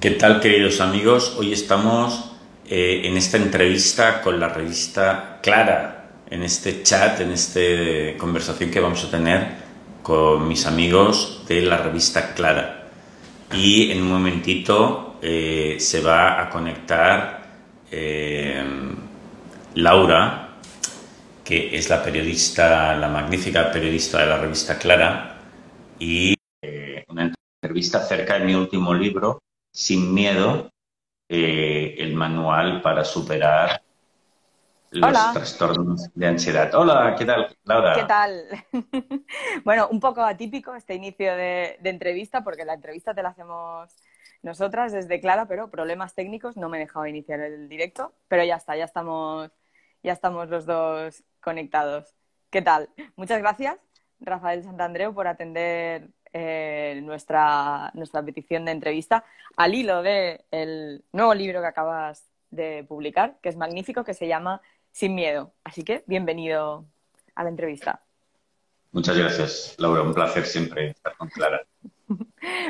¿Qué tal, queridos amigos? Hoy estamos en esta entrevista con la revista Clara, en este chat, en esta conversación que vamos a tener con mis amigos de la revista Clara. Y en un momentito se va a conectar Laura, que es la periodista, la magnífica periodista de la revista Clara, y una entrevista acerca de mi último libro, Sin miedo, el manual para superar los Hola, trastornos de ansiedad. Hola, ¿qué tal, ¿qué Laura? tal? Bueno, un poco atípico este inicio de entrevista, porque la entrevista te la hacemos nosotras desde Clara, pero problemas técnicos no me he dejado iniciar el directo, pero ya está, ya estamos los dos conectados. ¿Qué tal? Muchas gracias, Rafael Santandreu, por atender nuestra petición de entrevista al hilo del nuevo libro que acabas de publicar, que es magnífico, que se llama Sin miedo. Así que bienvenido a la entrevista. Muchas gracias, Laura. Un placer siempre estar con Clara.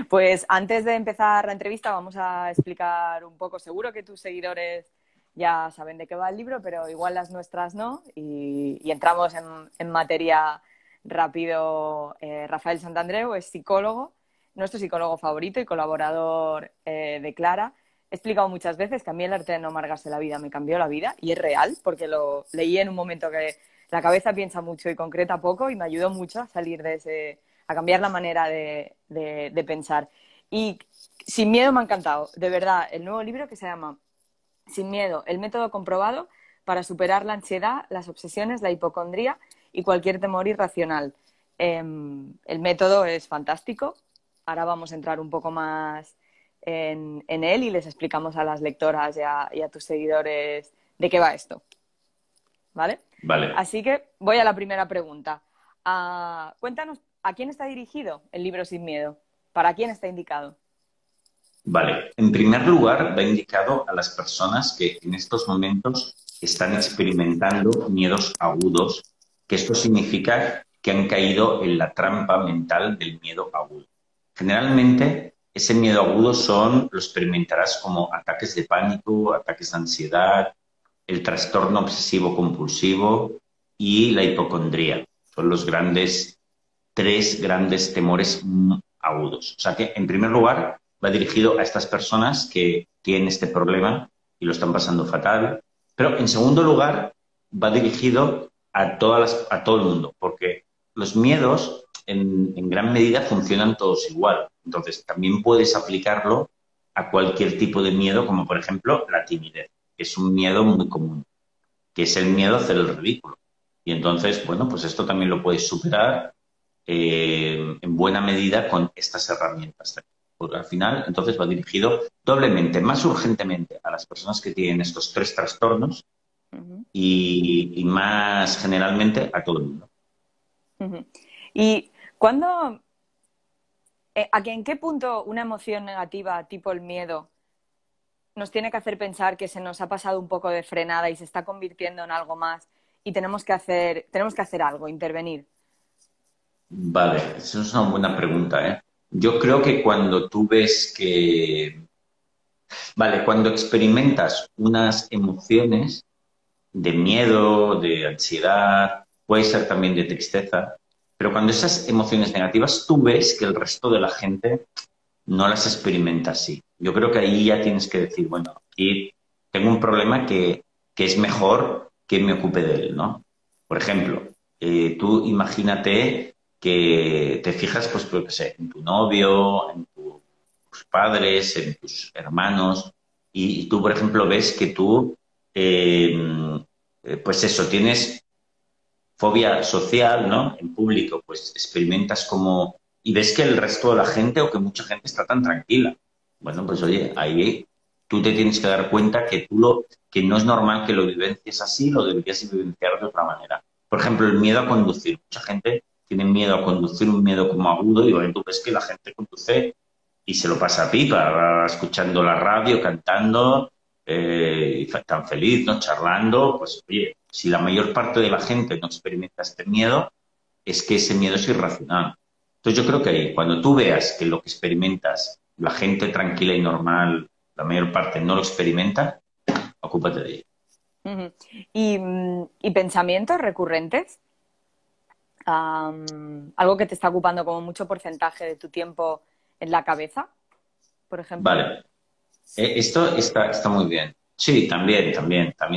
Pues antes de empezar la entrevista vamos a explicar un poco, seguro que tus seguidores ya saben de qué va el libro, pero igual las nuestras no, y entramos en materia rápido. Rafael Santandreu es psicólogo, nuestro psicólogo favorito y colaborador de Clara. He explicado muchas veces que a mí el arte de no amargarse la vida me cambió la vida, y es real, porque lo leí en un momento que la cabeza piensa mucho y concreta poco, y me ayudó mucho a salir de ese, a cambiar la manera de pensar. Y Sin miedo me ha encantado, de verdad, el nuevo libro que se llama Sin miedo, el método comprobado para superar la ansiedad, las obsesiones, la hipocondría y cualquier temor irracional. El método es fantástico. Ahora vamos a entrar un poco más en él y les explicamos a las lectoras y a tus seguidores de qué va esto, ¿vale? Vale, Así que voy a la primera pregunta. Cuéntanos, ¿a quién está dirigido el libro Sin miedo? ¿Para quién está indicado? vale. En primer lugar, va indicado a las personas que en estos momentos están experimentando miedos agudos, que esto significa que han caído en la trampa mental del miedo agudo. Generalmente, ese miedo agudo lo experimentarás como ataques de pánico, ataques de ansiedad, el trastorno obsesivo compulsivo y la hipocondría. Son los tres grandes temores agudos. O sea que, en primer lugar, va dirigido a estas personas que tienen este problema y lo están pasando fatal. Pero, en segundo lugar, va dirigido a todo el mundo, porque los miedos, en gran medida, funcionan todos igual. Entonces, también puedes aplicarlo a cualquier tipo de miedo, como por ejemplo la timidez, que es un miedo muy común, que es el miedo a hacer el ridículo. Y entonces, bueno, pues esto también lo puedes superar en buena medida con estas herramientas. Porque al final, entonces va dirigido doblemente, más urgentemente a las personas que tienen estos tres trastornos Uh -huh, y más generalmente a todo el mundo. uh -huh. ¿Y cuándo, en qué punto una emoción negativa, tipo el miedo, nos tiene que hacer pensar que se nos ha pasado un poco de frenada y se está convirtiendo en algo más y tenemos que hacer algo, intervenir? Vale, esa es una buena pregunta, ¿eh? Yo creo que cuando tú ves que, vale, cuando experimentas unas emociones de miedo, de ansiedad, puede ser también de tristeza, pero cuando esas emociones negativas tú ves que el resto de la gente no las experimenta así. Yo creo que ahí ya tienes que decir, bueno, aquí tengo un problema que es mejor que me ocupe de él, ¿no? Por ejemplo, tú imagínate que te fijas, pues, yo qué sé, en tu novio, en tus padres, en tus hermanos, y tú, por ejemplo, ves que tú, pues eso, tienes fobia social, ¿no? En público, pues experimentas como y ves que el resto de la gente o que mucha gente está tan tranquila. Bueno, pues oye, ahí tú te tienes que dar cuenta que no es normal que lo vivencies así, lo deberías vivenciar de otra manera. Por ejemplo, el miedo a conducir. Mucha gente tiene miedo a conducir, un miedo como agudo, y bueno, tú ves que la gente conduce y se lo pasa a pipa, va escuchando la radio, cantando, y tan feliz, ¿no? Charlando, pues oye, si la mayor parte de la gente no experimenta este miedo, es que ese miedo es irracional. Entonces yo creo que cuando tú veas que lo que experimentas la gente tranquila y normal, la mayor parte no lo experimenta, ocúpate de ello. Ujú. ¿Y pensamientos recurrentes? Algo que te está ocupando como mucho porcentaje de tu tiempo en la cabeza, por ejemplo. Vale. Esto está muy bien. Sí, también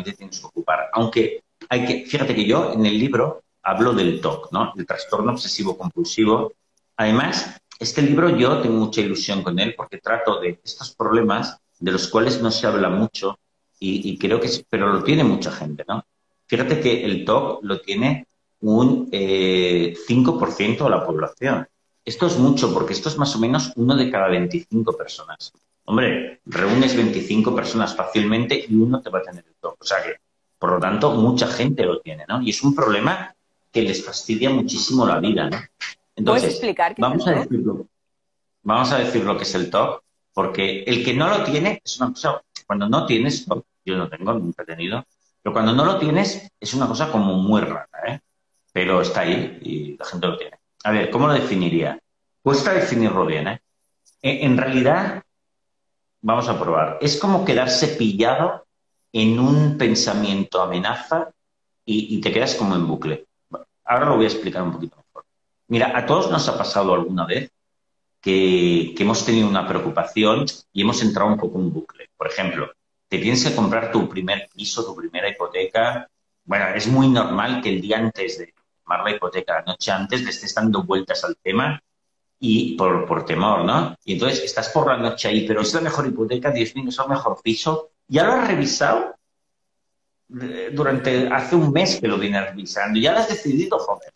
te tienes que ocupar. Aunque fíjate que yo en el libro hablo del TOC, ¿no? El trastorno obsesivo compulsivo. Además, este libro yo tengo mucha ilusión con él porque trato de estos problemas de los cuales no se habla mucho y creo que, pero lo tiene mucha gente, ¿no? Fíjate que el TOC lo tiene un 5% de la población. Esto es mucho porque esto es más o menos 1 de cada 25 personas. Hombre, reúnes 25 personas fácilmente y uno te va a tener el TOC. O sea que, por lo tanto, mucha gente lo tiene, ¿no? Y es un problema que les fastidia muchísimo la vida, ¿no? ¿Puedes Entonces, explicar qué es el TOC? vamos a decir lo que es el TOC, porque el que no lo tiene es una cosa, cuando no tienes TOC, yo no tengo, nunca he tenido, pero cuando no lo tienes es una cosa como muy rara, ¿eh? Pero está ahí y la gente lo tiene. A ver, ¿cómo lo definiría? Cuesta definirlo bien, ¿eh? En realidad, vamos a probar. Es como quedarse pillado en un pensamiento amenaza y te quedas como en bucle. Bueno, ahora lo voy a explicar un poquito mejor. Mira, a todos nos ha pasado alguna vez que hemos tenido una preocupación y hemos entrado un poco en bucle. Por ejemplo, te tienes que comprar tu primer piso, tu primera hipoteca. Bueno, es muy normal que el día antes de tomar la hipoteca, la noche antes, le estés dando vueltas al tema y por temor, ¿no? Y entonces estás por la noche ahí, pero es la mejor hipoteca, Dios mío, es el mejor piso. ¿Ya lo has revisado? Durante hace un mes que lo vienes revisando, ya lo has decidido, joder.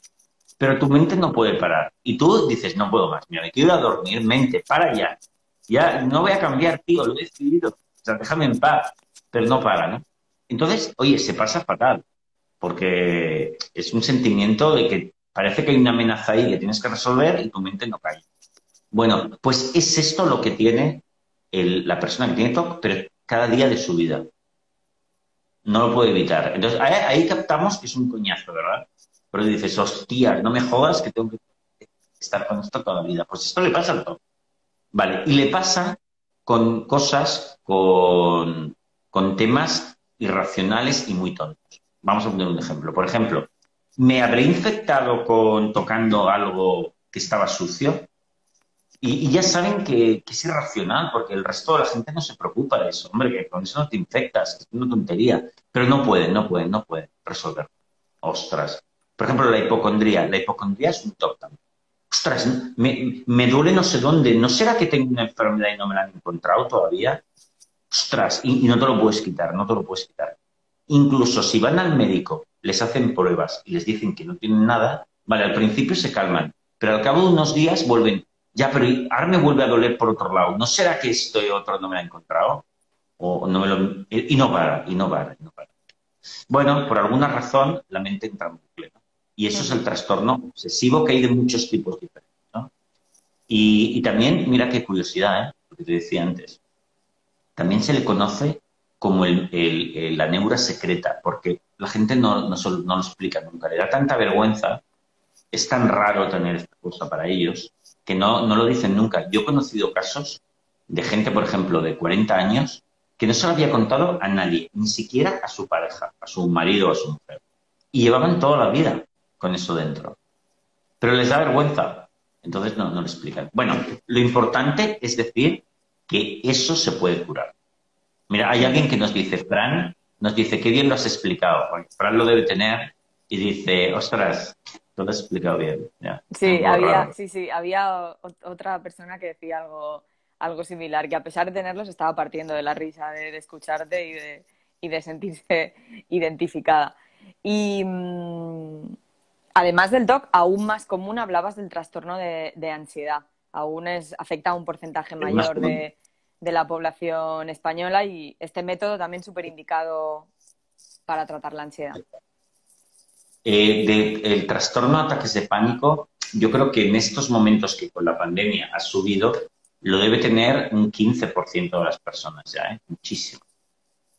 Pero tu mente no puede parar. Y tú dices, no puedo más, mira, me quiero ir a dormir, mente, para ya. Ya no voy a cambiar, tío, lo he decidido. O sea, déjame en paz. Pero no para, ¿no? Entonces, oye, se pasa fatal, porque es un sentimiento de que parece que hay una amenaza ahí que tienes que resolver y tu mente no cae. Bueno, pues es esto lo que tiene la persona que tiene TOC, pero cada día de su vida. No lo puede evitar. Entonces, ahí captamos que es un coñazo, ¿verdad? Pero dices, hostia, no me jodas que tengo que estar con esto toda la vida. Pues esto le pasa al TOC. Vale, y le pasa con cosas, con temas irracionales y muy tontos. Vamos a poner un ejemplo. Por ejemplo, ¿me habré infectado tocando algo que estaba sucio? Y ya saben que es irracional, porque el resto de la gente no se preocupa de eso. Hombre, que con eso no te infectas, que es una tontería. Pero no pueden resolverlo. Ostras. Por ejemplo, la hipocondría. La hipocondría es un TOC también. Ostras, me duele no sé dónde. ¿No será que tengo una enfermedad y no me la han encontrado todavía? Ostras, y no te lo puedes quitar, no te lo puedes quitar. Incluso si van al médico, les hacen pruebas y les dicen que no tienen nada, vale, al principio se calman, pero al cabo de unos días vuelven, ya, pero ahora me vuelve a doler por otro lado. ¿No será que esto y otro no me lo ha encontrado? O no me lo, y no para, y no para, y no para. Bueno, por alguna razón la mente entra en bucle, ¿no? Y eso es el trastorno obsesivo que hay de muchos tipos diferentes, ¿no? Y también, mira qué curiosidad, ¿eh? Lo que te decía antes. También se le conoce como la neura secreta, porque la gente no lo explica nunca. Le da tanta vergüenza, es tan raro tener esta cosa para ellos, que no lo dicen nunca. Yo he conocido casos de gente, por ejemplo, de 40 años, que no se lo había contado a nadie, ni siquiera a su pareja, a su marido o a su mujer. Y llevaban toda la vida con eso dentro. Pero les da vergüenza. Entonces no lo explican. Bueno, lo importante es decir que eso se puede curar. Mira, hay alguien que nos dice, Fran, nos dice, qué bien lo has explicado. Porque Fran lo debe tener y dice, ostras, tú lo has explicado bien. Ya, es un Sí, poco raro. había otra persona que decía algo similar, que a pesar de tenerlo se estaba partiendo de la risa de escucharte y de sentirse identificada. Y además del TOC, aún más común hablabas del trastorno de ansiedad. Afecta a un porcentaje Es más mayor común. de la población española y este método también súper indicado para tratar la ansiedad. El trastorno de ataques de pánico, yo creo que en estos momentos que con la pandemia ha subido, lo debe tener un 15% de las personas ya, ¿eh? Muchísimo.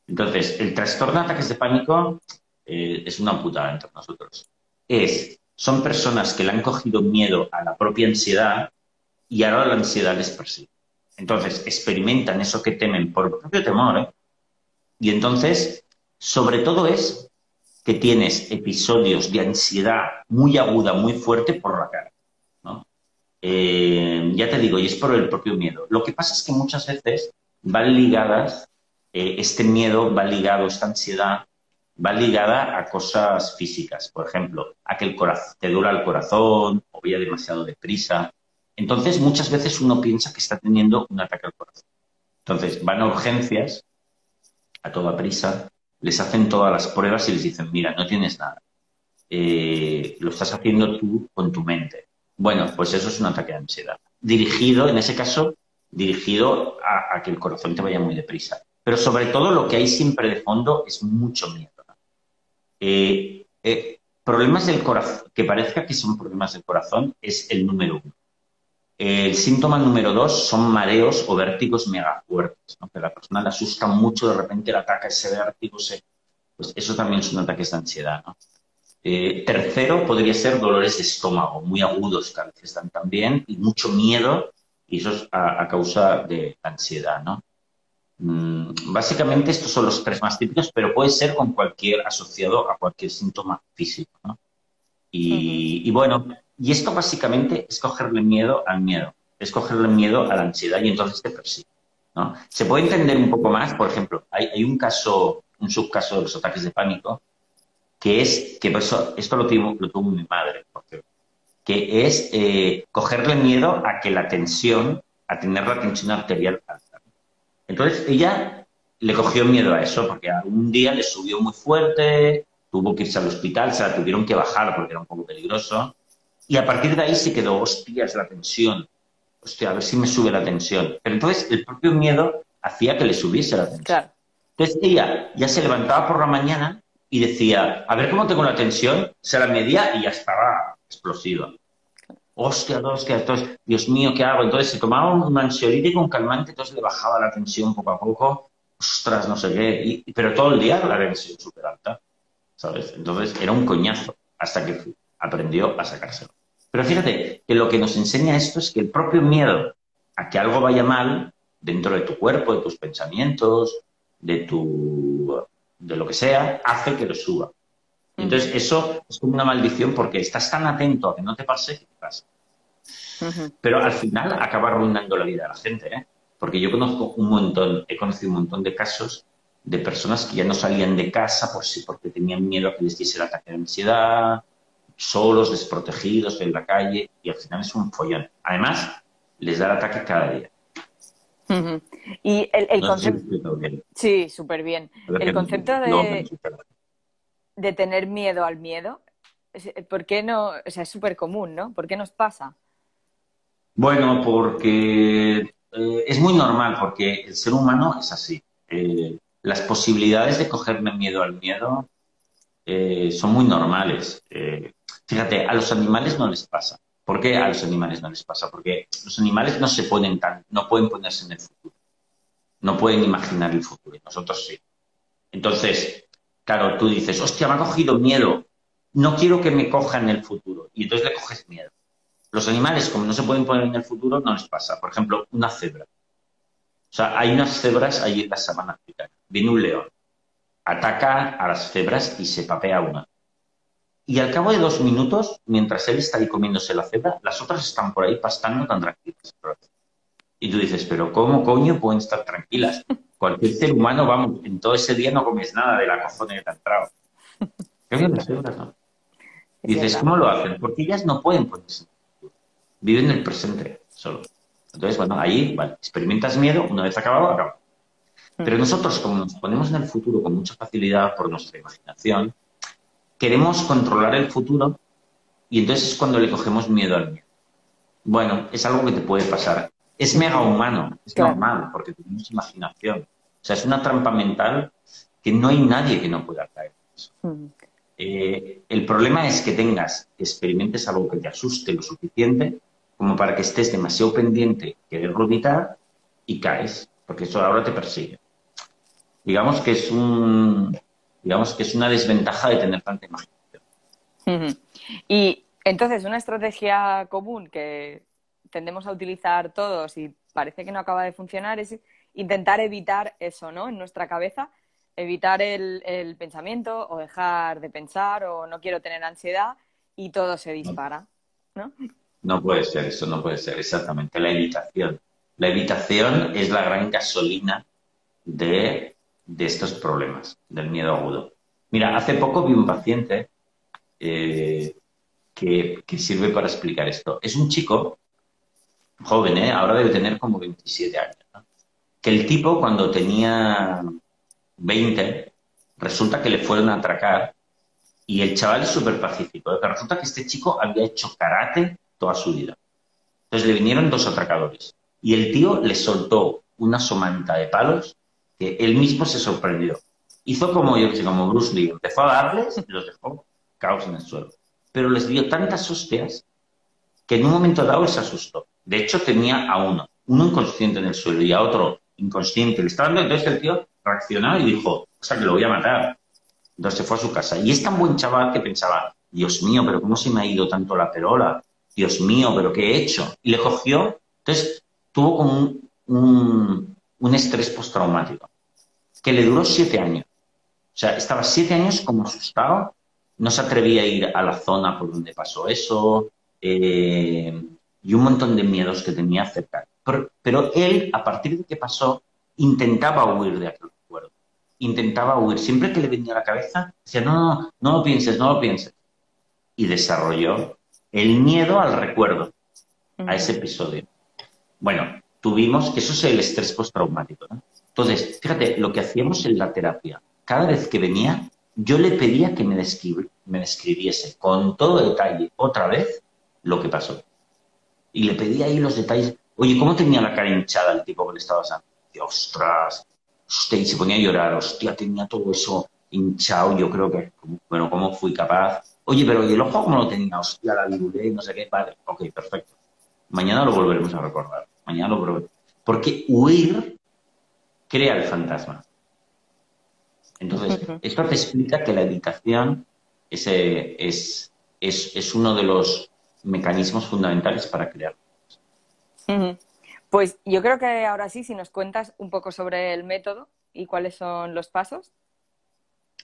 Entonces, el trastorno de ataques de pánico es una putada entre nosotros. Son personas que le han cogido miedo a la propia ansiedad y ahora la ansiedad les persigue. Entonces, experimentan eso que temen por propio temor, ¿eh? Y entonces, sobre todo es que tienes episodios de ansiedad muy aguda, muy fuerte por la cara, ¿no? Ya te digo, y es por el propio miedo. Lo que pasa es que muchas veces van ligadas, este miedo va ligado, esta ansiedad va ligada a cosas físicas. Por ejemplo, a que el corazón, te duela el corazón o vaya demasiado deprisa. Entonces, muchas veces uno piensa que está teniendo un ataque al corazón. Entonces, van a urgencias a toda prisa, les hacen todas las pruebas y les dicen, mira, no tienes nada. Lo estás haciendo tú con tu mente. Bueno, pues eso es un ataque de ansiedad. Dirigido, en ese caso, dirigido a que el corazón te vaya muy deprisa. Pero sobre todo lo que hay siempre de fondo es mucho miedo, ¿no? Problemas del corazón, que parezca que son problemas del corazón, es el número uno. El síntoma número dos son mareos o vértigos mega fuertes, ¿no? Que a la persona le asusta mucho, de repente le ataca ese vértigo, pues eso también son ataques de ansiedad, ¿no? Tercero podría ser dolores de estómago, muy agudos que a veces dan también, y mucho miedo, y eso es a causa de ansiedad, ¿no? Básicamente estos son los tres más típicos, pero puede ser con cualquier asociado a cualquier síntoma físico, ¿no? Ujú. Y bueno, y esto básicamente es cogerle miedo al miedo, es cogerle miedo a la ansiedad y entonces te persigue, ¿no? Se puede entender un poco más, por ejemplo, hay un caso, un subcaso de los ataques de pánico, que es, que por eso, esto lo tuvo mi madre, porque, que es cogerle miedo a que la tensión, a tener la tensión arterial alta. Entonces ella le cogió miedo a eso, porque algún día le subió muy fuerte, tuvo que irse al hospital, se la tuvieron que bajar porque era un poco peligroso, y a partir de ahí se quedó, hostias, la tensión, hostia, a ver si me sube la tensión. Pero entonces el propio miedo hacía que le subiese la tensión. Claro. Entonces ella ya se levantaba por la mañana y decía, a ver cómo tengo la tensión, se la medía y ya estaba explosiva. Hostia, hostia, entonces, Dios mío, ¿qué hago? Entonces se tomaba un ansiolítico, un calmante, entonces le bajaba la tensión poco a poco, ostras, no sé qué, pero todo el día la tensión súper alta, ¿sabes? Entonces era un coñazo hasta que aprendió a sacárselo. Pero fíjate que lo que nos enseña esto es que el propio miedo a que algo vaya mal dentro de tu cuerpo, de tus pensamientos, de lo que sea, hace que lo suba. Y Ujú. entonces eso es como una maldición porque estás tan atento a que no te pase que te pasa. Ujú. Pero al final acaba arruinando la vida de la gente, ¿eh? Porque yo conozco un montón, he conocido un montón de casos de personas que ya no salían de casa por sí, porque tenían miedo a que les diese el ataque de ansiedad, solos, desprotegidos en la calle, y al final es un follón. Además, les da el ataque cada día. Ujú. Y el No sé si lo he concepto, explicado bien. sí, súper bien. A ver El que concepto luego me lo explicarás. de tener miedo al miedo, ¿por qué no? O sea, es súper común, ¿no? ¿Por qué nos pasa? Bueno, porque es muy normal, porque el ser humano es así. Las posibilidades de cogerme miedo al miedo son muy normales. Fíjate, a los animales no les pasa. ¿Por qué a los animales no les pasa? Porque los animales no se ponen no pueden ponerse en el futuro, no pueden imaginar el futuro, y nosotros sí. Entonces, claro, tú dices, hostia, me ha cogido miedo, no quiero que me coja en el futuro, y entonces le coges miedo. Los animales, como no se pueden poner en el futuro, no les pasa. Por ejemplo, una cebra. O sea, hay unas cebras ahí en la sabana africana. Viene un león, ataca a las cebras y se papea una. Y al cabo de 2 minutos, mientras él está ahí comiéndose la cebra, las otras están por ahí pastando tan tranquilas. Y tú dices, pero ¿cómo coño pueden estar tranquilas? Cualquier ser humano, vamos, en todo ese día no comes nada de la cojona que te ha entrado. ¿Qué bien las cebras, no? Es Dices, verdad. ¿cómo lo hacen? Porque ellas no pueden ponerse. Viven en el presente solo. Entonces, bueno, ahí, vale, experimentas miedo, una vez acabado, acaba. Pero Ujú. nosotros, como nos ponemos en el futuro con mucha facilidad por nuestra imaginación, queremos controlar el futuro y entonces es cuando le cogemos miedo al miedo. Bueno, es algo que te puede pasar. Es mega Ujú. humano, es Claro. normal, porque tenemos imaginación. O sea, es una trampa mental que no hay nadie que no pueda caer. Ujú. El problema es que experimentes algo que te asuste lo suficiente como para que estés demasiado pendiente, quererlo evitar y caes, porque eso ahora te persigue. Digamos que es digamos que es una desventaja de tener tanta imaginación. Ujú. Y entonces, una estrategia común que tendemos a utilizar todos y parece que no acaba de funcionar, es intentar evitar eso, ¿no? En nuestra cabeza, evitar el pensamiento o dejar de pensar o no quiero tener ansiedad y todo se No, dispara, ¿no? no puede ser, eso no puede ser, exactamente, la evitación. La evitación es la gran gasolina de estos problemas, del miedo agudo. Mira, hace poco vi un paciente eh, que sirve para explicar esto. Es un chico joven, ¿eh? Ahora debe tener como 27 años, ¿no? Que el tipo cuando tenía 20 resulta que le fueron a atracar y el chaval es súper pacífico, ¿eh? Pero resulta que este chico había hecho karate toda su vida. Entonces le vinieron dos atracadores y el tío le soltó una somanta de palos que él mismo se sorprendió. Hizo como, yo que sé, como Bruce Lee, empezó a darles y los dejó caos en el suelo. Pero les dio tantas hostias que en un momento dado él se asustó. De hecho, tenía a uno inconsciente en el suelo y a otro inconsciente. Le estaba dando, entonces el tío reaccionó y dijo, o sea, que lo voy a matar. Entonces se fue a su casa. Y es tan buen chaval que pensaba, Dios mío, pero ¿cómo se me ha ido tanto la perola? Dios mío, pero ¿qué he hecho? Y le cogió, entonces tuvo como un estrés postraumático que le duró 7 años. O sea, estaba 7 años como asustado, no se atrevía a ir a la zona por donde pasó eso, y un montón de miedos que tenía cerca. Pero él, a partir de que pasó, intentaba huir de aquel recuerdo. Intentaba huir. Siempre que le venía a la cabeza, decía, no, no, no lo pienses, no lo pienses. Y desarrolló el miedo al recuerdo, a ese episodio. Bueno, tuvimos, que eso es el estrés postraumático, ¿no? Entonces, fíjate, lo que hacíamos en la terapia, cada vez que venía, yo le pedía que me describiese con todo detalle, otra vez, lo que pasó. Y le pedía ahí los detalles. Oye, ¿cómo tenía la cara hinchada el tipo que le estaba dando? Y, ostras, hostia, y se ponía a llorar, hostia, tenía todo eso hinchado, yo creo que, bueno, ¿cómo fui capaz? Oye, pero ¿y el ojo cómo lo tenía? Hostia, la virulé, no sé qué, vale, ok, perfecto. Mañana lo volveremos a recordar. Mañana lo volveremos. Porque huir crea el fantasma. Entonces, esto te explica que la evitación es uno de los mecanismos fundamentales para crear. Ujú. Pues yo creo que ahora sí, si nos cuentas un poco sobre el método y cuáles son los pasos.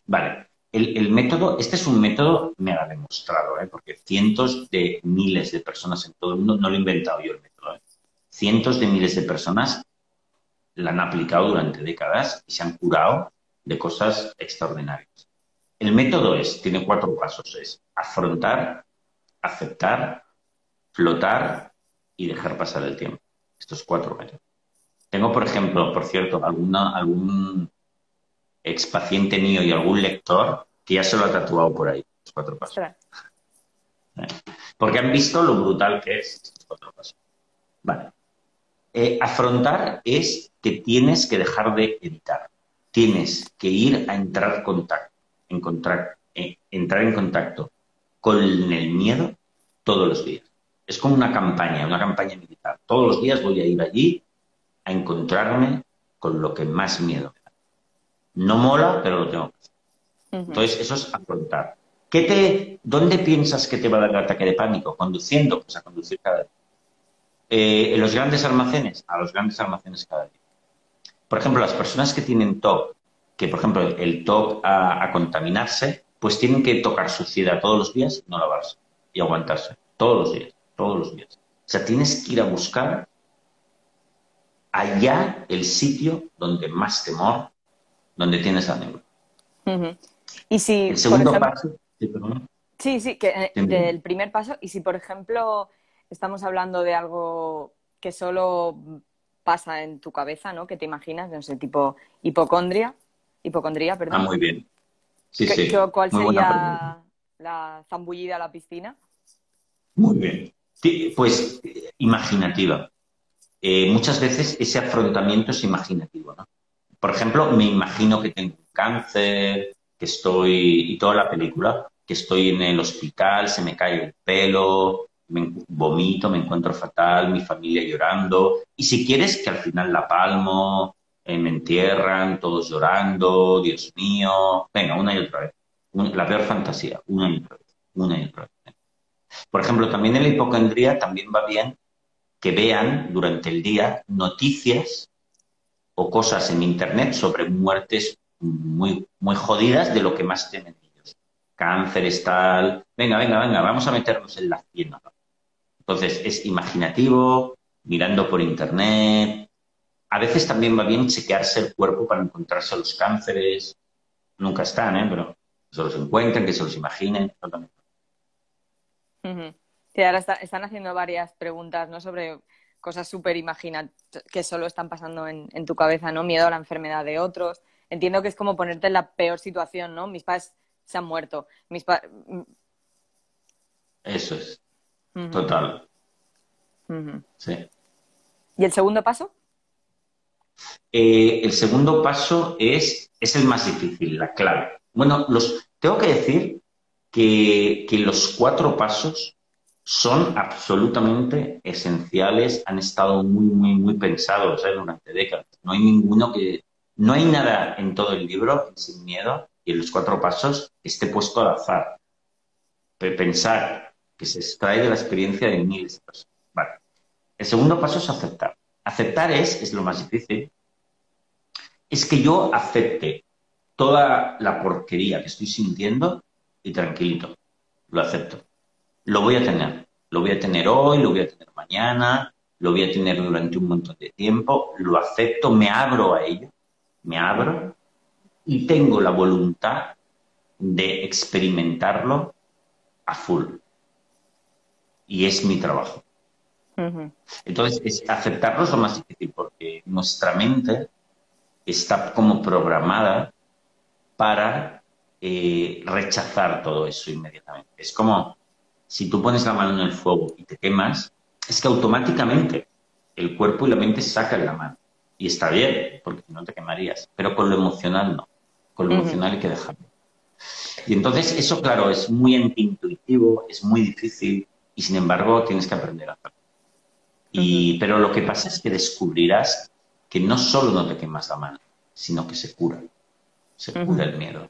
Vale. El método, este es un método mega demostrado, ¿eh? Porque cientos de miles de personas en todo el mundo, no lo he inventado yo el método, ¿eh? Cientos de miles de personas la han aplicado durante décadas y se han curado de cosas extraordinarias. El método tiene 4 pasos, es afrontar, aceptar, flotar y dejar pasar el tiempo. Estos 4 métodos. Tengo, por ejemplo, por cierto, algún expaciente mío y algún lector que ya se lo ha tatuado por ahí, los 4 pasos. Ostras. ¿Eh? Porque han visto lo brutal que es estos 4 pasos. Vale. Afrontar es que tienes que dejar de evitar. Tienes que ir a entrar entrar en contacto con el miedo todos los días. Es como una campaña militar. Todos los días voy a ir allí a encontrarme con lo que más miedo me da. No mola, pero lo tengo que hacer. Entonces, eso es afrontar. ¿Dónde piensas que te va a dar el ataque de pánico? Conduciendo, pues a conducir cada día. En los grandes almacenes, a los grandes almacenes cada día. Por ejemplo, las personas que tienen TOC, que por ejemplo el TOC a contaminarse, pues tienen que tocar suciedad todos los días y no lavarse y aguantarse todos los días. O sea, tienes que ir a buscar allá el sitio donde más temor, donde tienes la neura. Ujú. Y si, El por segundo ejemplo, paso, sí, perdón, sí, sí, que te- del primer paso, y si por ejemplo estamos hablando de algo que solo pasa en tu cabeza, ¿no? Que te imaginas, no sé, tipo hipocondría, perdón. muy bien. Sí, sí, ¿Cuál muy buena pregunta. sería la zambullida a la piscina? Muy bien. Sí, pues imaginativa. Muchas veces ese afrontamiento es imaginativo, ¿no? Por ejemplo, me imagino que tengo cáncer, que estoy, y toda la película, que estoy en el hospital, se me cae el pelo, vomito, me encuentro fatal, mi familia llorando, y si quieres que al final la palmo, me entierran, todos llorando, Dios mío, venga, una y otra vez. La peor fantasía, una y otra vez, una y otra vez. Por ejemplo, también en la hipocondría también va bien que vean durante el día noticias o cosas en Internet sobre muertes muy, muy jodidas de lo que más temen ellos. Cánceres, tal. Venga, venga, venga, vamos a meternos en la ciénaga. Entonces, es imaginativo, mirando por Internet. A veces también va bien chequearse el cuerpo para encontrarse los cánceres. Nunca están, ¿eh? Pero que se los encuentren, que se los imaginen. Ujú. Sí, ahora están haciendo varias preguntas, ¿no? Sobre cosas súper imaginativas que solo están pasando en tu cabeza, ¿no? Miedo a la enfermedad de otros. Entiendo que es como ponerte en la peor situación, ¿no? Mis padres se han muerto. Eso es, Ujú, total. ujú. Sí. ¿Y el segundo paso? El segundo paso es el más difícil, la clave. Bueno, tengo que decir que los 4 pasos son absolutamente esenciales, han estado muy, muy, muy pensados, durante décadas. No hay nada en todo el libro, en Sin Miedo, y en los 4 pasos esté puesto al azar. Pensar que se extrae de la experiencia de miles de personas. Vale. El segundo paso es aceptar. Aceptar es lo más difícil, es que yo acepte toda la porquería que estoy sintiendo y tranquilito, lo acepto. Lo voy a tener. Lo voy a tener hoy, lo voy a tener mañana, lo voy a tener durante un montón de tiempo, lo acepto, me abro a ello, me Ujú, abro y tengo la voluntad de experimentarlo a full. Y es mi trabajo. ujú, Entonces, aceptarlo es lo más difícil porque nuestra mente está como programada para rechazar todo eso inmediatamente. Es como si tú pones la mano en el fuego y te quemas, es que automáticamente el cuerpo y la mente sacan la mano. Y está bien, porque no te quemarías. Pero con lo emocional no. Con lo ujú, emocional hay que dejarlo. Y entonces eso, claro, es muy antiintuitivo, es muy difícil y sin embargo tienes que aprender a hacerlo. ujú, Pero lo que pasa es que descubrirás que no solo no te quemas la mano, sino que se cura ujú. el miedo.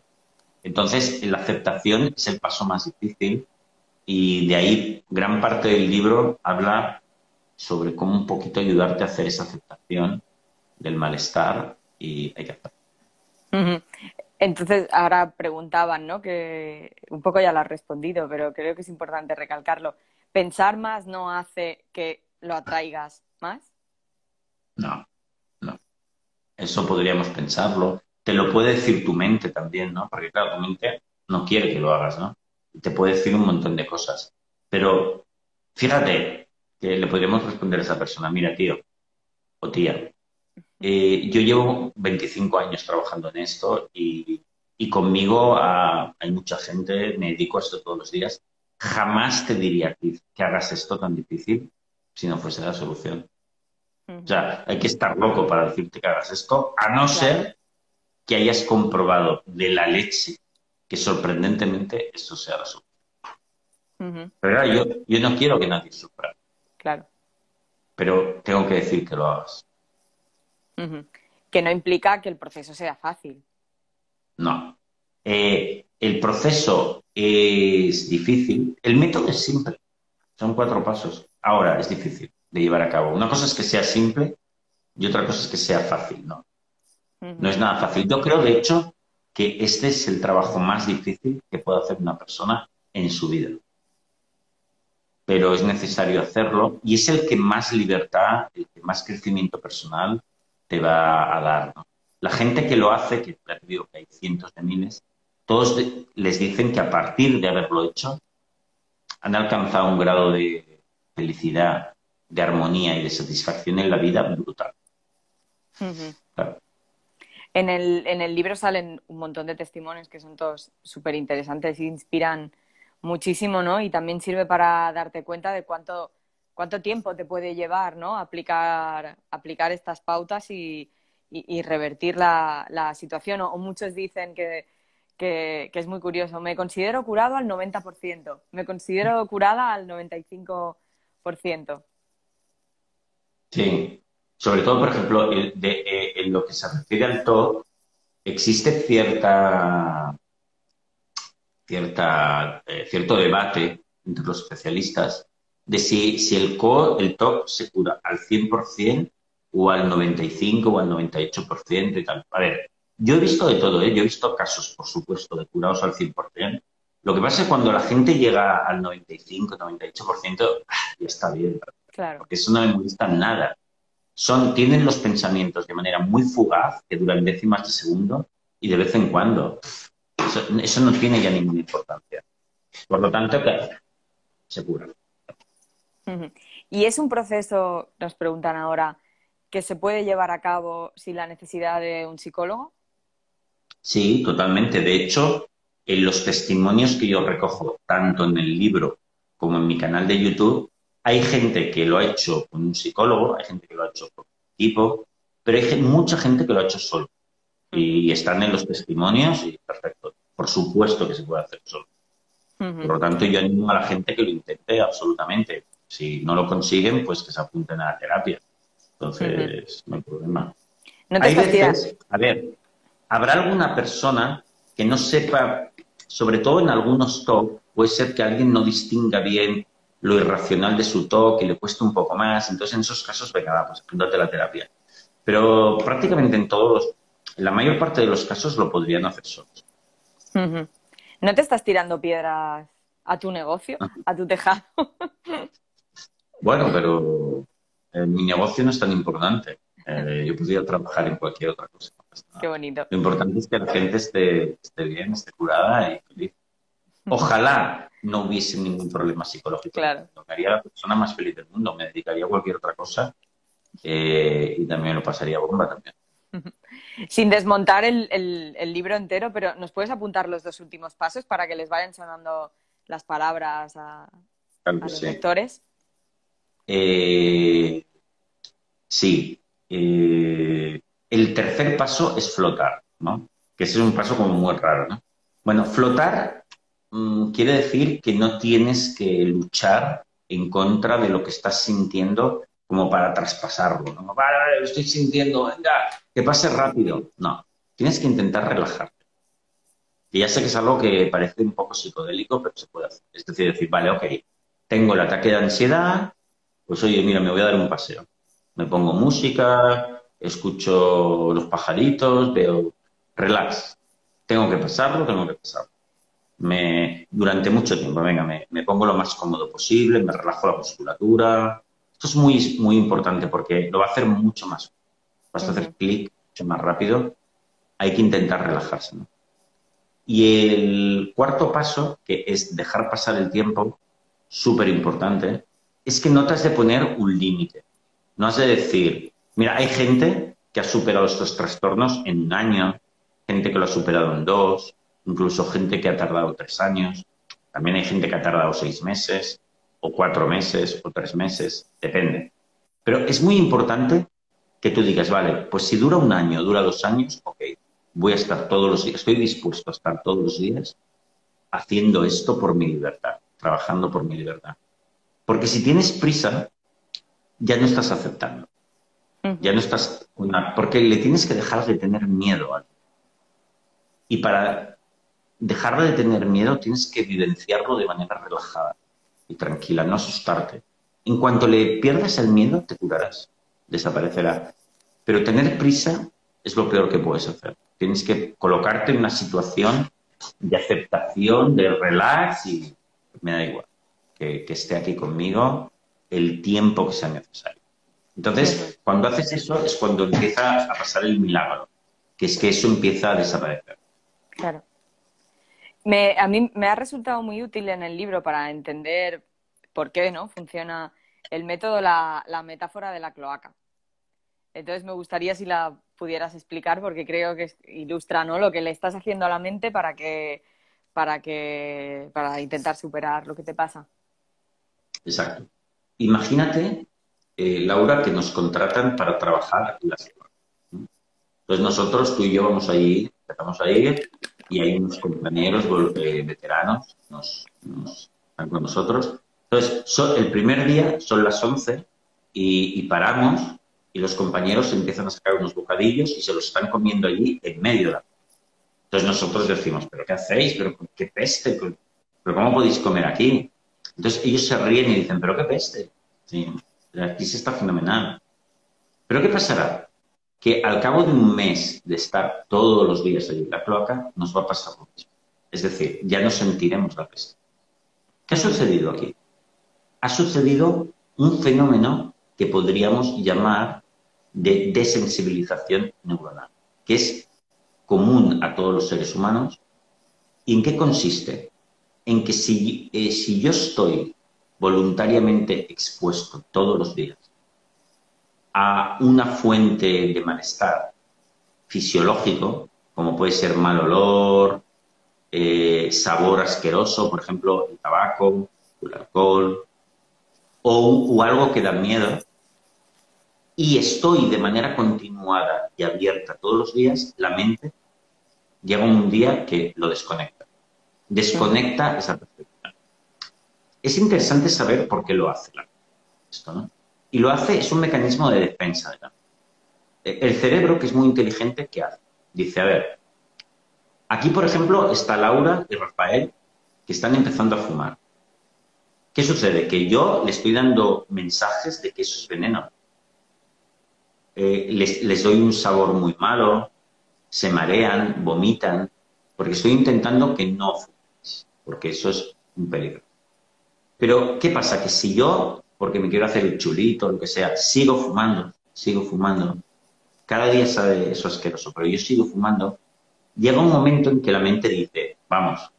Entonces, la aceptación es el paso más difícil y de ahí gran parte del libro habla sobre cómo un poquito ayudarte a hacer esa aceptación del malestar y hay que hacerlo. Ujú. Entonces, ahora preguntaban, ¿no? Que un poco ya lo has respondido, pero creo que es importante recalcarlo. ¿Pensar más no hace que lo atraigas más? No, no. Eso podríamos pensarlo. Te lo puede decir tu mente también, ¿no? Porque claro, tu mente no quiere que lo hagas, ¿no? Te puede decir un montón de cosas. Pero fíjate que le podríamos responder a esa persona, mira, tío o tía, yo llevo 25 años trabajando en esto y conmigo hay mucha gente, me dedico a esto todos los días. Jamás te diría que hagas esto tan difícil si no fuese la solución. O Ujú. sea, hay que estar loco para decirte que hagas esto, a no Claro. ser que hayas comprobado de la leche que sorprendentemente esto sea la solución. Ujú. Pero claro, yo no quiero que nadie sufra, Claro. pero tengo que decir que lo hagas. Ujú. Que no implica que el proceso sea fácil. No. El proceso es difícil. El método es simple. Son 4 pasos. Ahora es difícil de llevar a cabo. Una cosa es que sea simple y otra cosa es que sea fácil, ¿no? No Ujú. es nada fácil. Yo creo, de hecho, que este es el trabajo más difícil que puede hacer una persona en su vida. Pero es necesario hacerlo y es el que más libertad, el que más crecimiento personal te va a dar, ¿no? La gente que lo hace, que ya te digo que hay cientos de miles, todos les dicen que a partir de haberlo hecho han alcanzado un grado de felicidad, de armonía y de satisfacción en la vida brutal. Ujú. Claro. En el libro salen un montón de testimonios que son todos súper interesantes e inspiran muchísimo, ¿no? Y también sirve para darte cuenta de cuánto tiempo te puede llevar, ¿no? Aplicar estas pautas y revertir la situación. O muchos dicen que es muy curioso. Me considero curado al 90%. Me considero curada al 95%. Sí. Sobre todo, por ejemplo, en lo que se refiere al TOC, existe cierto debate entre los especialistas de si el TOC se cura al 100% o al 95 o al 98% y tal. A ver, yo he visto de todo, ¿eh? Yo he visto casos, por supuesto, de curados al 100%. Lo que pasa es que cuando la gente llega al 95, 98%, ya está bien, Claro. porque eso no me molesta nada. Tienen los pensamientos de manera muy fugaz, que duran décimas de segundo, y de vez en cuando. Eso no tiene ya ninguna importancia. Por lo tanto, que se cura. Ujú. ¿Y es un proceso, nos preguntan ahora, que se puede llevar a cabo sin la necesidad de un psicólogo? Sí, totalmente. De hecho, en los testimonios que yo recojo, tanto en el libro como en mi canal de YouTube, hay gente que lo ha hecho con un psicólogo, hay gente que lo ha hecho con un equipo, pero hay mucha gente que lo ha hecho solo. Ujú, Y están en los testimonios y perfecto. Por supuesto que se puede hacer solo. Por ujú, lo tanto, yo animo a la gente que lo intente absolutamente. Si no lo consiguen, pues que se apunten a la terapia. ujú. Entonces, no hay problema. ¿No te Hay estás tirando? veces, a ver, habrá alguna persona que no sepa, sobre todo en algunos TOC, puede ser que alguien no distinga bien lo irracional de su TOC y le cueste un poco más. Entonces, en esos casos, venga, va, pues apúntate a la terapia. Pero prácticamente en la mayor parte de los casos lo podrían hacer solos. ¿No te estás tirando piedras a tu negocio, a tu tejado? Bueno, pero mi negocio no es tan importante. Yo podría trabajar en cualquier otra cosa. No pasa Qué nada. bonito. Lo importante es que la gente esté bien, esté curada y feliz. Ojalá no hubiese ningún problema psicológico en el Claro. mundo. Me haría la persona más feliz del mundo. Me dedicaría a cualquier otra cosa y también lo pasaría bomba también. Sin desmontar el libro entero, pero ¿nos puedes apuntar los dos últimos pasos para que les vayan sonando las palabras Claro a que los sí. lectores? Eh, sí. El tercer paso es flotar, ¿no? Que ese es un paso como muy raro, ¿no? Bueno, flotar quiere decir que no tienes que luchar en contra de lo que estás sintiendo como para traspasarlo, ¿no? Vale, vale, lo estoy sintiendo, venga, que pase rápido. No, tienes que intentar relajarte. Y ya sé que es algo que parece un poco psicodélico, pero se puede hacer. Es decir, vale, ok, tengo el ataque de ansiedad, pues oye, mira, me voy a dar un paseo. Me pongo música, escucho los pajaritos, veo, relax. Tengo que pasarlo. Durante mucho tiempo, venga, me pongo lo más cómodo posible, me relajo la musculatura. Esto es muy, muy importante porque lo va a hacer mucho más. Vas a hacer Ujú, clic mucho más rápido. Hay que intentar relajarse, ¿no? Y el cuarto paso, que es dejar pasar el tiempo, súper importante, es que no te has de poner un límite. No has de decir, mira, hay gente que ha superado estos trastornos en un año, gente que lo ha superado en 2, incluso gente que ha tardado 3 años. También hay gente que ha tardado 6 meses, o 4 meses, o 3 meses, depende. Pero es muy importante que tú digas, vale, pues si dura un año, dura 2 años, ok, voy a estar todos los días, estoy dispuesto a estar todos los días haciendo esto por mi libertad, trabajando por mi libertad. Porque si tienes prisa, ya no estás aceptando, ya ujú, no estás, porque le tienes que dejar de tener miedo a algo. Y para dejar de tener miedo tienes que vivenciarlo de manera relajada y tranquila, no asustarte. En cuanto le pierdas el miedo, te curarás, desaparecerá. Pero tener prisa es lo peor que puedes hacer. Tienes que colocarte en una situación de aceptación, de relax y me da igual que esté aquí conmigo el tiempo que sea necesario. ujú. Entonces, cuando haces eso es cuando empieza a pasar el milagro, que es que eso empieza a desaparecer. Claro. A mí me ha resultado muy útil en el libro para entender por qué, ¿no? Funciona el método, la metáfora de la cloaca. Entonces me gustaría si la pudieras explicar porque creo que ilustra, ¿no? Lo que le estás haciendo a la mente para intentar superar lo que te pasa. Exacto. Imagínate, Laura, que nos contratan para trabajar en la selva, ¿no? Entonces nosotros, tú y yo, vamos a ir, empezamos a ir y hay unos compañeros veteranos están con nosotros. Entonces, el primer día son las 11 y paramos y los compañeros empiezan a sacar unos bocadillos y se los están comiendo allí en medio de la... Entonces nosotros decimos, ¿pero qué hacéis? ¿Pero qué peste? ¿Pero cómo podéis comer aquí? Entonces ellos se ríen y dicen, pero qué peste. Sí, aquí se está fenomenal. Pero ¿qué pasará? Que al cabo de un mes de estar todos los días allí en la cloaca, nos va a pasar lo mismo. Es decir, ya no sentiremos la peste. ¿Qué ha sucedido aquí? Ha sucedido un fenómeno que podríamos llamar de desensibilización neuronal, que es común a todos los seres humanos. ¿Y en qué consiste? En que si yo estoy voluntariamente expuesto todos los días a una fuente de malestar fisiológico, como puede ser mal olor, sabor asqueroso, por ejemplo, el tabaco, el alcohol, o algo que da miedo, y estoy de manera continuada y abierta todos los días, la mente llega un día que lo desconecta. Desconecta esa percepción. Es interesante saber por qué lo hace esto, ¿no? Y lo hace, es un mecanismo de defensa. El cerebro, que es muy inteligente, ¿qué hace? Dice, a ver, aquí, por ejemplo, está Laura y Rafael, que están empezando a fumar. ¿Qué sucede? Que yo les estoy dando mensajes de que eso es veneno. Les doy un sabor muy malo, se marean, vomitan, porque estoy intentando que no fumes, porque eso es un peligro. Pero, ¿qué pasa? Que si yo, porque me quiero hacer el chulito o lo que sea, sigo fumando, cada día sabe eso asqueroso, pero yo sigo fumando, llega un momento en que la mente dice, vamos,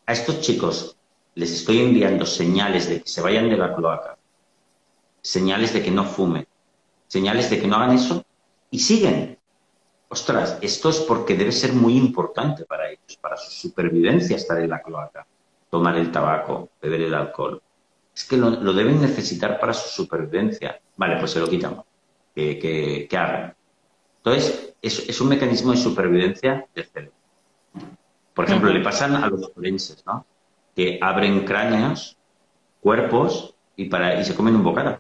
a estos chicos les estoy enviando señales de que se vayan de la cloaca, señales de que no fumen, señales de que no hagan eso, y siguen. Ostras, esto es porque debe ser muy importante para ellos, para su supervivencia estar en la cloaca, tomar el tabaco, beber el alcohol. Es que lo deben necesitar para su supervivencia. Vale, pues se lo quitamos. Que hagan. Entonces, es un mecanismo de supervivencia del cerebro. Por ejemplo, le pasan a los forenses, ¿no? Que abren cráneos, cuerpos y se comen un bocado.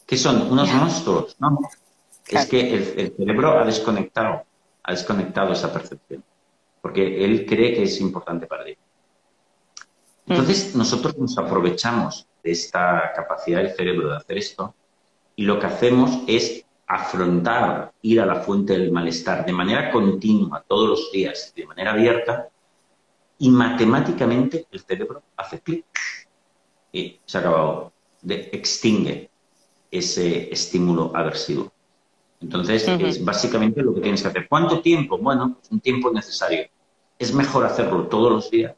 ¿Qué son? ¿Unos monstruos? No. Es que el cerebro ha desconectado esa percepción, porque él cree que es importante para él. Entonces, nosotros nos aprovechamos de esta capacidad del cerebro de hacer esto y lo que hacemos es afrontar, ir a la fuente del malestar de manera continua, todos los días, de manera abierta, y matemáticamente el cerebro hace clic y se ha acabado, extingue ese estímulo aversivo. Entonces, es básicamente lo que tienes que hacer. ¿Cuánto tiempo? Bueno, pues un tiempo necesario. Es mejor hacerlo todos los días,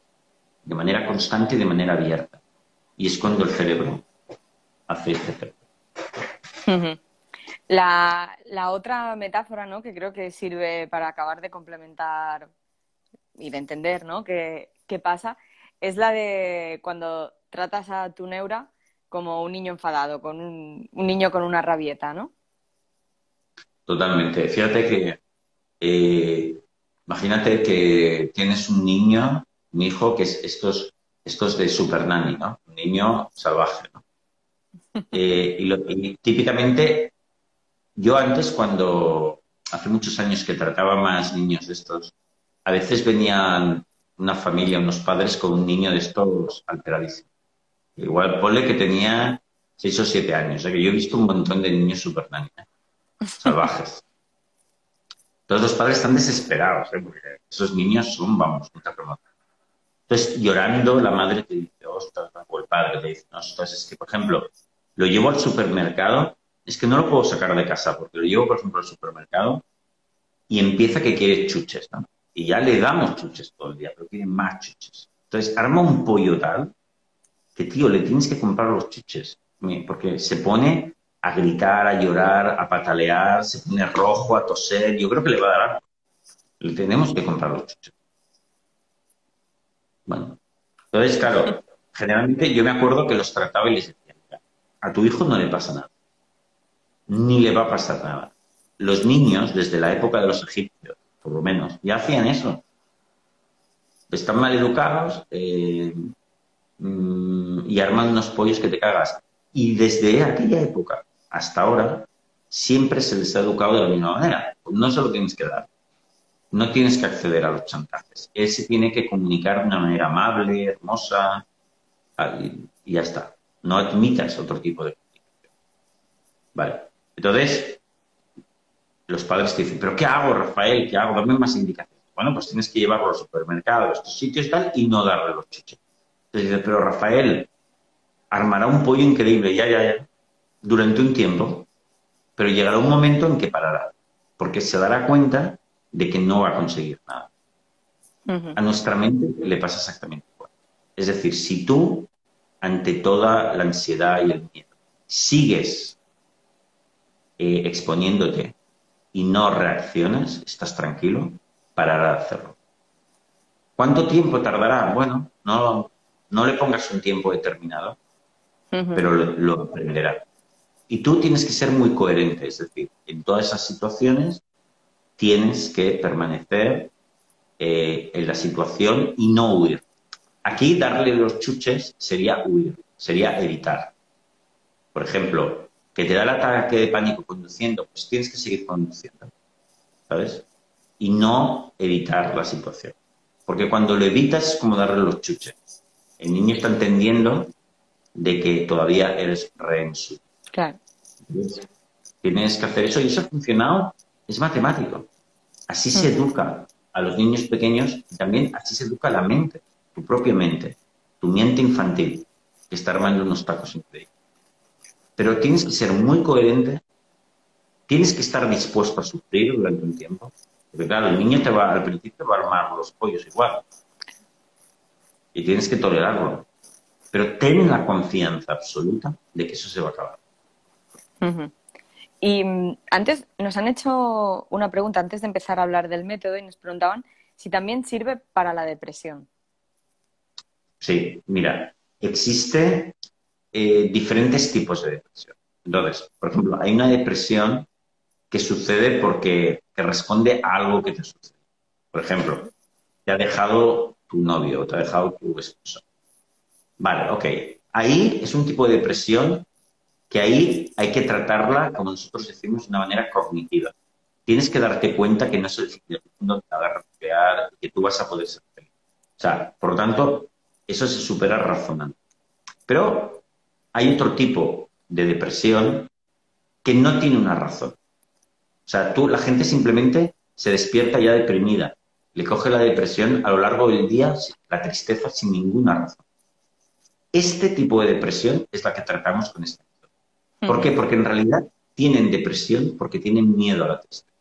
de manera constante y de manera abierta. Y es cuando el cerebro hace este efecto. La otra metáfora, ¿no?, que creo que sirve para acabar de complementar y de entender, ¿no?, qué pasa, es la de cuando tratas a tu neura como un niño enfadado, con un niño con una rabieta, ¿no? Totalmente. Fíjate que, imagínate que tienes un niño, un hijo, que es estos de Super Nanny, ¿no? Un niño salvaje, ¿no? Y típicamente, yo antes, hace muchos años que trataba más niños de estos, a veces venían una familia, unos padres con un niño de estos alteradísimos. Igual ponle que tenía 6 o 7 años. O sea que yo he visto un montón de niños Super Nanny, salvajes. Todos los padres están desesperados, porque esos niños son, vamos, un terremoto. Entonces, llorando, la madre te dice, ostras, o el padre te dice, ostras, es que, por ejemplo, lo llevo al supermercado, es que no lo puedo sacar de casa, porque lo llevo, por ejemplo, al supermercado y empieza que quiere chuches, ¿no? Y ya le damos chuches todo el día, pero quiere más chuches. Entonces, arma un pollo tal que, tío, le tienes que comprar los chuches, porque se pone a gritar, a llorar, a patalear, se pone rojo, a toser. Yo creo que le va a dar algo. Le tenemos que comprar los chuches. Bueno, entonces, claro, generalmente yo me acuerdo que los trataba y les decía, a tu hijo no le pasa nada, ni le va a pasar nada. Los niños, desde la época de los egipcios, por lo menos, ya hacían eso. Están mal educados y arman unos pollos que te cagas. Y desde aquella época hasta ahora, siempre se les ha educado de la misma manera. No se lo tienes que dar. No tienes que acceder a los chantajes. Él se tiene que comunicar de una manera amable, hermosa, y ya está. No admitas otro tipo de comunicación. Vale. Entonces, los padres te dicen, ¿pero qué hago, Rafael? ¿Qué hago? Dame más indicaciones. Bueno, pues tienes que llevarlo al supermercado, a estos sitios y tal, y no darle los chuches. Entonces dices, pero Rafael, armará un pollo increíble, ya, durante un tiempo, pero llegará un momento en que parará, porque se dará cuenta de que no va a conseguir nada. Ujú. A nuestra mente le pasa exactamente igual. Es decir, si tú, ante toda la ansiedad y el miedo, sigues exponiéndote y no reaccionas, estás tranquilo, parará de hacerlo. ¿Cuánto tiempo tardará? Bueno, no le pongas un tiempo determinado, Ujú. pero lo aprenderá. Y tú tienes que ser muy coherente, es decir, en todas esas situaciones tienes que permanecer en la situación y no huir. Aquí darle los chuches sería huir, sería evitar. Por ejemplo, que te da el ataque de pánico conduciendo, pues tienes que seguir conduciendo, ¿sabes? Y no evitar la situación. Porque cuando lo evitas es como darle los chuches. El niño está entendiendo de que todavía eres rehén suyo. Claro. ¿Ves? Tienes que hacer eso y eso ha funcionado, es matemático. Así se Ujú. educa a los niños pequeños y también así se educa la mente, tu propia mente, tu mente infantil, que está armando unos tacos increíbles. Pero tienes que ser muy coherente, tienes que estar dispuesto a sufrir durante un tiempo. Porque claro, el niño al principio te va a armar los pollos igual y tienes que tolerarlo. Pero ten la confianza absoluta de que eso se va a acabar. Ujú. Y antes nos han hecho una pregunta antes de empezar a hablar del método y nos preguntaban si también sirve para la depresión. Sí, mira, existe diferentes tipos de depresión. Entonces, por ejemplo, hay una depresión que sucede porque te responde a algo que te sucede. Por ejemplo, te ha dejado tu novio o te ha dejado tu esposo. Vale, ok. Ahí es un tipo de depresión que ahí hay que tratarla, como nosotros decimos, de una manera cognitiva. Tienes que darte cuenta que no es el fin del mundo, que te va a refugiar, que tú vas a poder ser feliz. O sea, por lo tanto, eso se supera razonando. Pero hay otro tipo de depresión que no tiene una razón. O sea, la gente simplemente se despierta ya deprimida. Le coge la depresión a lo largo del día, la tristeza sin ninguna razón. Este tipo de depresión es la que tratamos con esta método. ¿Por Ujú. qué? Porque en realidad tienen depresión porque tienen miedo a la tristeza.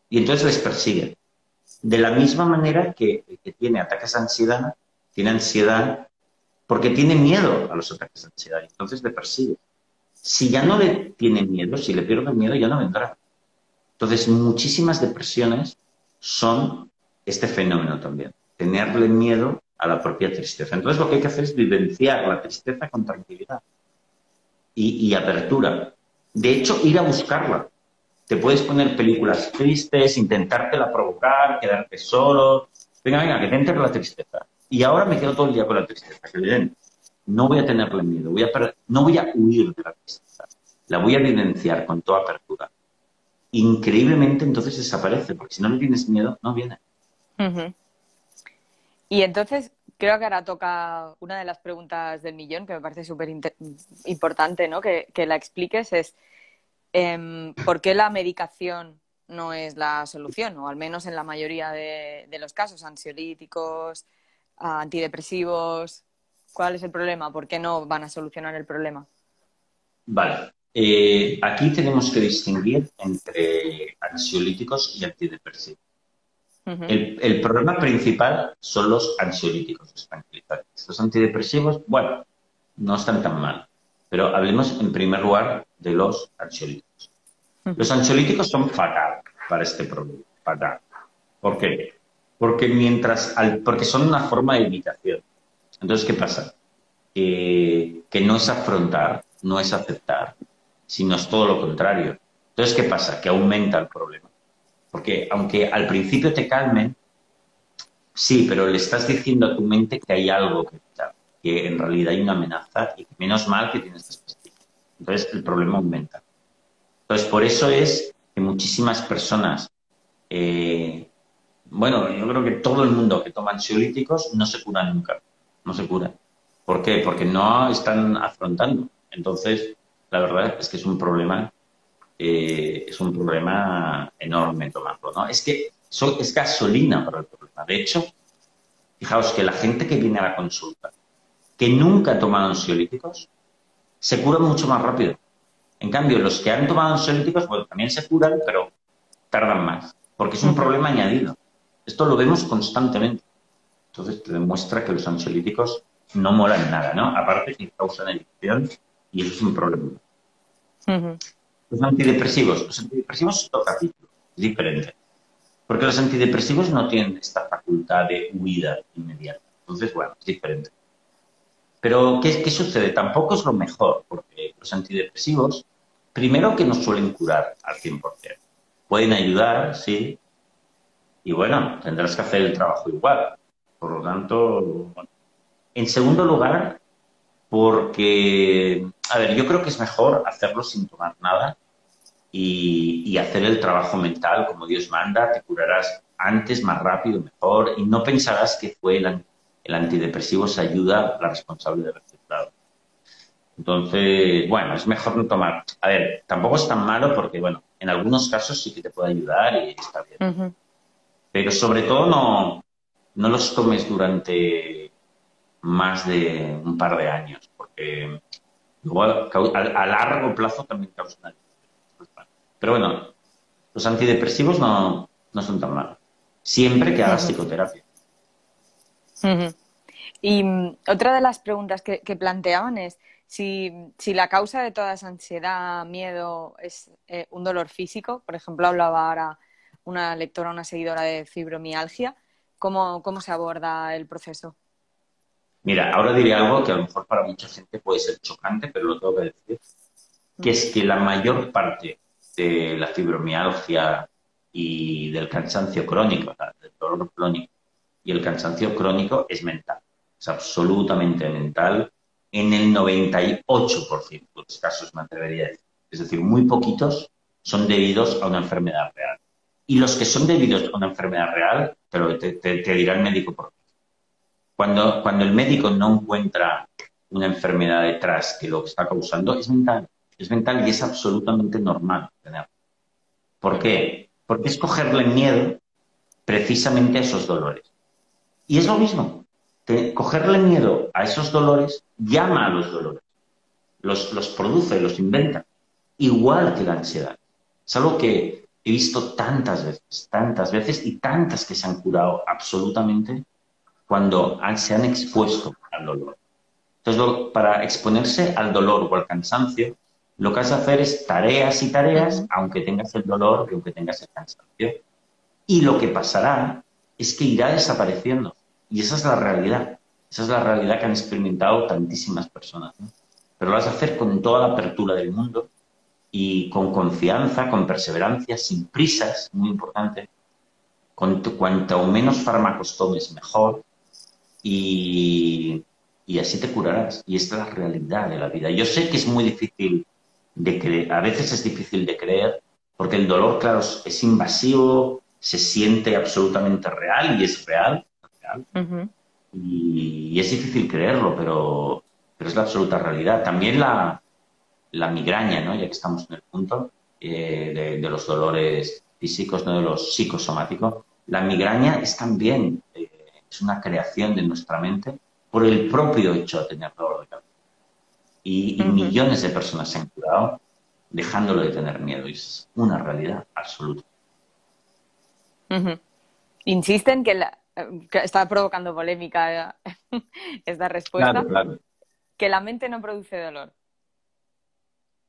Y entonces les persiguen. De la misma manera que el que tiene ataques de ansiedad, tiene ansiedad porque tiene miedo a los ataques de ansiedad. Entonces le persigue. Si ya no le tiene miedo, si le pierde el miedo, ya no vendrá. Entonces, muchísimas depresiones son este fenómeno también, tenerle miedo a la propia tristeza. Entonces, lo que hay que hacer es vivenciar la tristeza con tranquilidad y apertura. De hecho, ir a buscarla. Te puedes poner películas tristes, intentártela provocar, quedarte solo. Venga, que te entre la tristeza. Y ahora me quedo todo el día con la tristeza. Que bien, no voy a tenerle miedo, no voy a huir de la tristeza. La voy a vivenciar con toda apertura. Increíblemente entonces desaparece, porque si no le tienes miedo, no viene. Ujú. Y entonces creo que ahora toca una de las preguntas del millón que me parece súper importante, ¿no? Que la expliques es ¿por qué la medicación no es la solución? O al menos en la mayoría de los casos, ansiolíticos, antidepresivos. ¿Cuál es el problema? ¿Por qué no van a solucionar el problema? Vale. Aquí tenemos que distinguir entre ansiolíticos y antidepresivos. Ujú. El problema principal son los ansiolíticos, los tranquilizantes. Los antidepresivos, bueno, no están tan mal, pero hablemos en primer lugar de los ansiolíticos. Los Ujú. ansiolíticos son fatal para este problema, fatal. ¿Por qué? Porque son una forma de evitación. Entonces, ¿qué pasa? Que no es afrontar, no es aceptar, sino es todo lo contrario. Entonces, ¿qué pasa? Que aumenta el problema. Porque aunque al principio te calmen, sí, pero le estás diciendo a tu mente que hay algo que evitar, que en realidad hay una amenaza y que menos mal que tienes estas pastillas. Entonces, el problema aumenta. Entonces, por eso es que muchísimas personas, eh, bueno, yo creo que todo el mundo que toma ansiolíticos no se cura nunca, no se cura. ¿Por qué? Porque no están afrontando. Entonces, la verdad es que es un problema enorme tomarlo, ¿no? Es que es gasolina para el problema. De hecho, fijaos que la gente que viene a la consulta, que nunca ha tomado ansiolíticos, se curan mucho más rápido. En cambio, los que han tomado ansiolíticos, bueno, también se curan, pero tardan más, porque es un Ujú, problema añadido. Esto lo vemos constantemente. Entonces, te demuestra que los ansiolíticos no molan nada, ¿no? Aparte que causan adicción y eso es un problema. ujú, Los antidepresivos es otro capítulo, es diferente. Porque los antidepresivos no tienen esta facultad de huida inmediata. Entonces, bueno, es diferente. Pero, ¿qué sucede? Tampoco es lo mejor, porque los antidepresivos, primero que no suelen curar al 100%. Pueden ayudar, sí, y bueno, tendrás que hacer el trabajo igual. Por lo tanto, bueno. En segundo lugar, porque, a ver, yo creo que es mejor hacerlo sin tomar nada y hacer el trabajo mental como Dios manda, te curarás antes, más rápido, mejor, y no pensarás que fue el antidepresivo esa ayuda la responsable del resultado. Entonces, bueno, es mejor no tomar. A ver, tampoco es tan malo porque, bueno, en algunos casos sí que te puede ayudar y está bien. ujú. Pero sobre todo no los tomes durante más de un par de años, porque luego a largo plazo también causan adicción. Pero bueno, los antidepresivos no son tan malos. Siempre que hagas Ujú, psicoterapia. ujú. Y otra de las preguntas que planteaban es si la causa de toda esa ansiedad, miedo, es un dolor físico. Por ejemplo, hablaba ahora una lectora, una seguidora de fibromialgia. ¿Cómo se aborda el proceso? Mira, ahora diré algo que a lo mejor para mucha gente puede ser chocante, pero lo tengo que decir, que Ujú, es que la mayor parte de la fibromialgia y del cansancio crónico, o sea, del dolor crónico y el cansancio crónico es mental. Es absolutamente mental en el 98% de los casos, me atrevería a decir. Es decir, muy poquitos son debidos a una enfermedad real. Y los que son debidos a una enfermedad real, te dirá el médico por qué. Cuando el médico no encuentra una enfermedad detrás que lo que está causando, es mental. Es mental y es absolutamente normal tenerlo. ¿Por qué? Porque es cogerle miedo precisamente a esos dolores. Y es lo mismo. Cogerle miedo a esos dolores llama a los dolores. Los produce, los inventa. Igual que la ansiedad. Es algo que he visto tantas veces y tantas que se han curado absolutamente cuando se han expuesto al dolor. Entonces, para exponerse al dolor o al cansancio, lo que has de hacer es tareas y tareas, ujú, aunque tengas el dolor y aunque tengas el cansancio. Y lo que pasará es que irá desapareciendo. Y esa es la realidad. Esa es la realidad que han experimentado tantísimas personas, ¿no? Pero lo vas a hacer con toda la apertura del mundo y con confianza, con perseverancia, sin prisas, muy importante. Cuanto menos fármacos tomes, mejor. Y, y así te curarás. Y esta es la realidad de la vida. Yo sé que es muy difícil de creer, a veces es difícil de creer, porque el dolor, claro, es invasivo, se siente absolutamente real y es real, real. ujú, Y es difícil creerlo, pero es la absoluta realidad. También la migraña, ¿no? Ya que estamos en el punto de los dolores físicos, no de los psicosomáticos. La migraña es también es una creación de nuestra mente por el propio hecho de tener dolor de cabeza. Y ujú, millones de personas se han curado dejándolo de tener miedo. Y es una realidad absoluta. ujú. Insisten que está provocando polémica esta Claro, respuesta, claro. que la mente no produce dolor.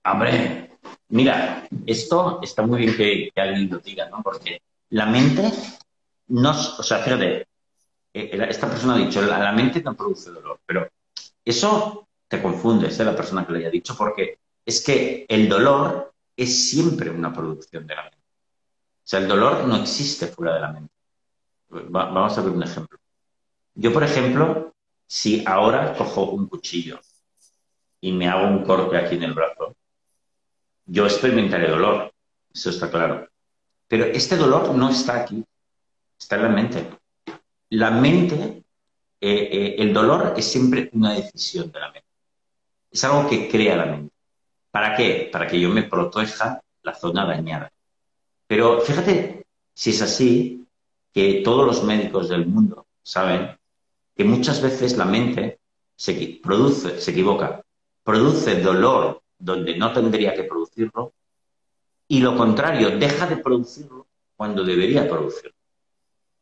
Hombre, mira, esto está muy bien que alguien lo diga, ¿no? Porque la mente no, o sea, fíjate, esta persona ha dicho, la mente no produce dolor, pero eso te confundes de la persona que lo haya dicho, porque es que el dolor es siempre una producción de la mente. O sea, el dolor no existe fuera de la mente. Vamos a ver un ejemplo. Yo, por ejemplo, si ahora cojo un cuchillo y me hago un corte aquí en el brazo, yo experimentaré dolor, eso está claro. Pero este dolor no está aquí, está en la mente. La mente el dolor es siempre una decisión de la mente. Es algo que crea la mente. ¿Para qué? Para que yo me proteja la zona dañada. Pero fíjate si es así, que todos los médicos del mundo saben que muchas veces la mente se equivoca, produce dolor donde no tendría que producirlo y lo contrario, deja de producirlo cuando debería producirlo.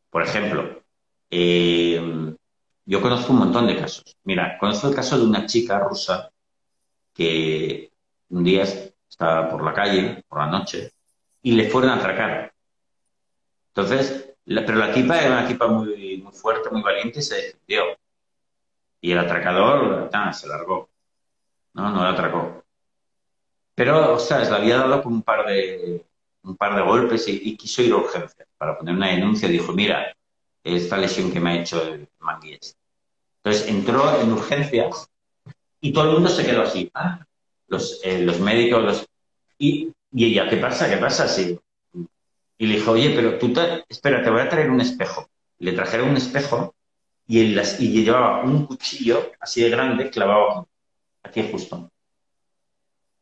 Por ejemplo, yo conozco un montón de casos. Mira, conozco el caso de una chica rusa que un día estaba por la calle, por la noche, y le fueron a atracar. Entonces, pero la tipa era una tipa muy, muy fuerte, muy valiente y se defendió. Y el atracador, se largó. No, no la atracó. Pero, ostras, le había dado como un par de golpes y quiso ir a urgencias para poner una denuncia. Dijo, mira, esta lesión que me ha hecho el mangui este. Entonces entró en urgencias y todo el mundo se quedó así. Los médicos, y ella, ¿qué pasa? ¿Qué pasa? Sí. Y le dijo, oye, pero espera, te voy a traer un espejo. Le trajeron un espejo y llevaba un cuchillo así de grande clavado aquí justo.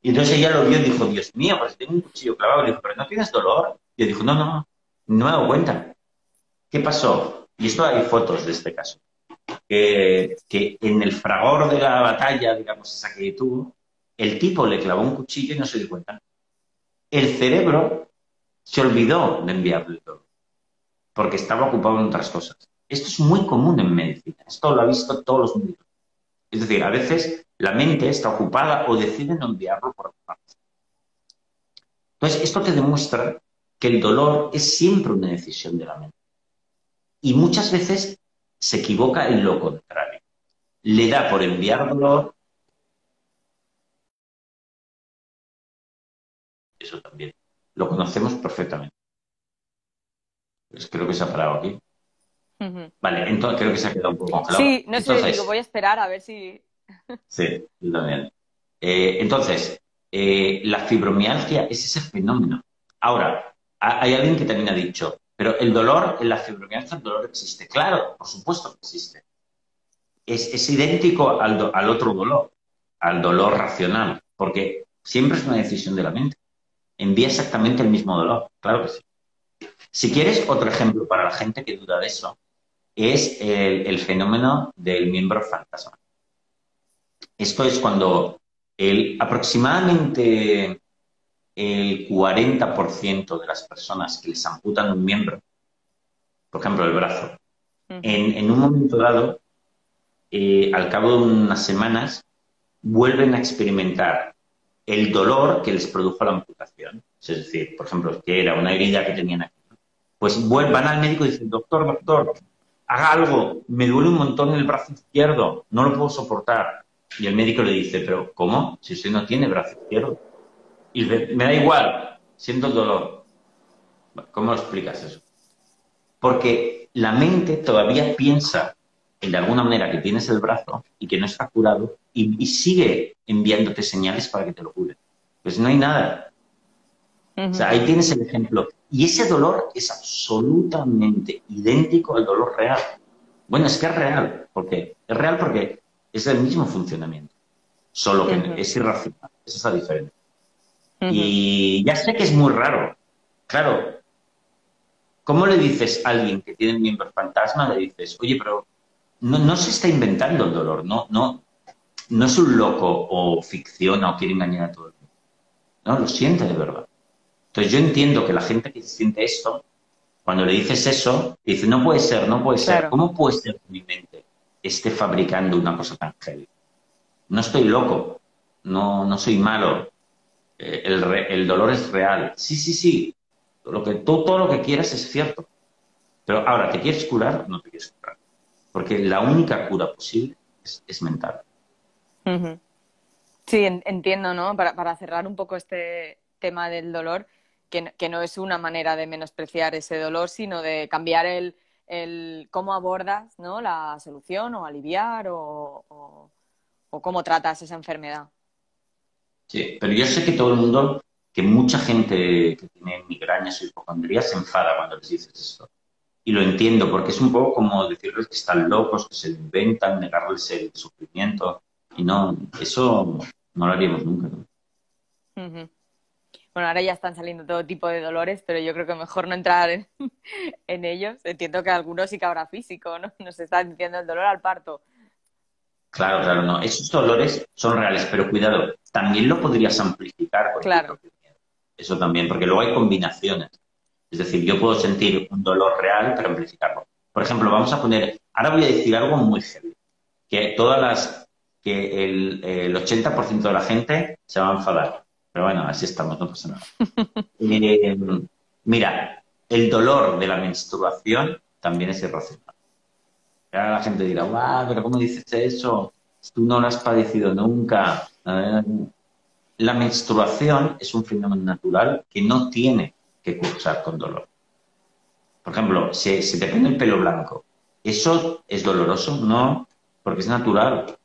Y entonces ella lo vio y dijo, Dios mío, pues tengo un cuchillo clavado. Le dijo, pero ¿no tienes dolor? Y yo dijo, no, no, no me he dado cuenta. ¿Qué pasó? Y esto hay fotos de este caso. Que en el fragor de la batalla, digamos, esa que tuvo, el tipo le clavó un cuchillo y no se dio cuenta. El cerebro se olvidó de enviarle todo, porque estaba ocupado en otras cosas. Esto es muy común en medicina. Esto lo ha visto todos los médicos. Es decir, a veces la mente está ocupada o decide no enviarlo por ocuparse. Entonces, esto te demuestra que el dolor es siempre una decisión de la mente. Y muchas veces se equivoca en lo contrario. Le da por enviar dolor, eso también. Lo conocemos perfectamente. Pues creo que se ha parado aquí. Ujú. Vale, entonces creo que se ha quedado un poco congelado. Sí, no sé, digo, Entonces, voy a esperar a ver si... sí, yo también. Entonces, la fibromialgia es ese fenómeno. Ahora, hay alguien que también ha dicho, pero el dolor en la fibromialgia, el dolor existe. Claro, por supuesto que existe. Es idéntico al otro dolor, al dolor racional, porque siempre es una decisión de la mente. Envía exactamente el mismo dolor, claro que sí. Si quieres otro ejemplo para la gente que duda de eso, es el fenómeno del miembro fantasma. Esto es cuando aproximadamente el 40% de las personas que les amputan un miembro, por ejemplo el brazo, Ujú. en un momento dado, al cabo de unas semanas, vuelven a experimentar el dolor que les produjo la amputación. Es decir, por ejemplo, que era una herida que tenían aquí. Pues van al médico y dicen, doctor, doctor, haga algo, me duele un montón el brazo izquierdo, no lo puedo soportar. Y el médico le dice, pero ¿cómo? Si usted no tiene brazo izquierdo. Y dice, me da igual, siento el dolor. ¿Cómo lo explicas eso? Porque la mente todavía piensa de alguna manera que tienes el brazo y que no está curado y sigue enviándote señales para que te lo cure. Pues no hay nada. O sea, Ujú. ahí tienes el ejemplo. Y ese dolor es absolutamente idéntico al dolor real. Bueno, es que es real. ¿Por qué? Es real porque es el mismo funcionamiento, solo que Ujú. es irracional. Esa es la diferencia. Ujú. Y ya sé que es muy raro. Claro, ¿cómo le dices a alguien que tiene miembros fantasma? Le dices, oye, pero no se está inventando el dolor, no es un loco o ficciona o quiere engañar a todo el mundo. No, lo siente de verdad. Entonces yo entiendo que la gente que siente esto, cuando le dices eso, dice, no puede ser, no puede ser. Claro. ¿Cómo puede ser que mi mente esté fabricando una cosa tan heavy? No estoy loco, no soy malo, el dolor es real. Sí, sí, sí, todo lo que quieras es cierto. Pero ahora, ¿te quieres curar? No te quieres curar. Porque la única cura posible es mental. Ujú. Sí, entiendo, ¿no? Para cerrar un poco este tema del dolor, que no es una manera de menospreciar ese dolor, sino de cambiar el cómo abordas, ¿no? La solución o aliviar o cómo tratas esa enfermedad. Sí, pero yo sé que todo el mundo, que mucha gente que tiene migrañas o hipocondrías se enfada cuando les dices esto. y lo entiendo, porque es un poco como decirles que están locos, que se lo inventan, negarles el sufrimiento. Y no, eso no lo haríamos nunca, ¿no? Ujú. Bueno, ahora ya están saliendo todo tipo de dolores, pero yo creo que mejor no entrar en ellos. Entiendo que algunos sí que habrá físico, ¿no? Nos están diciendo el dolor al parto. Claro, claro, no. Esos dolores son reales, pero cuidado, también lo podrías amplificar con tu Claro. propio miedo. Eso también, porque luego hay combinaciones. Es decir, yo puedo sentir un dolor real, pero amplificarlo. Por ejemplo, vamos a poner, ahora voy a decir algo muy heavy, que el 80% de la gente se va a enfadar. Pero bueno, así estamos, no pasa nada. Eh, mira, el dolor de la menstruación también es irracional. Ahora la gente dirá, guau, pero ¿cómo dices eso? Tú no lo has padecido nunca. La menstruación es un fenómeno natural que no tiene que cursar con dolor. Por ejemplo, si te pone el pelo blanco, ¿eso es doloroso? No, porque es natural.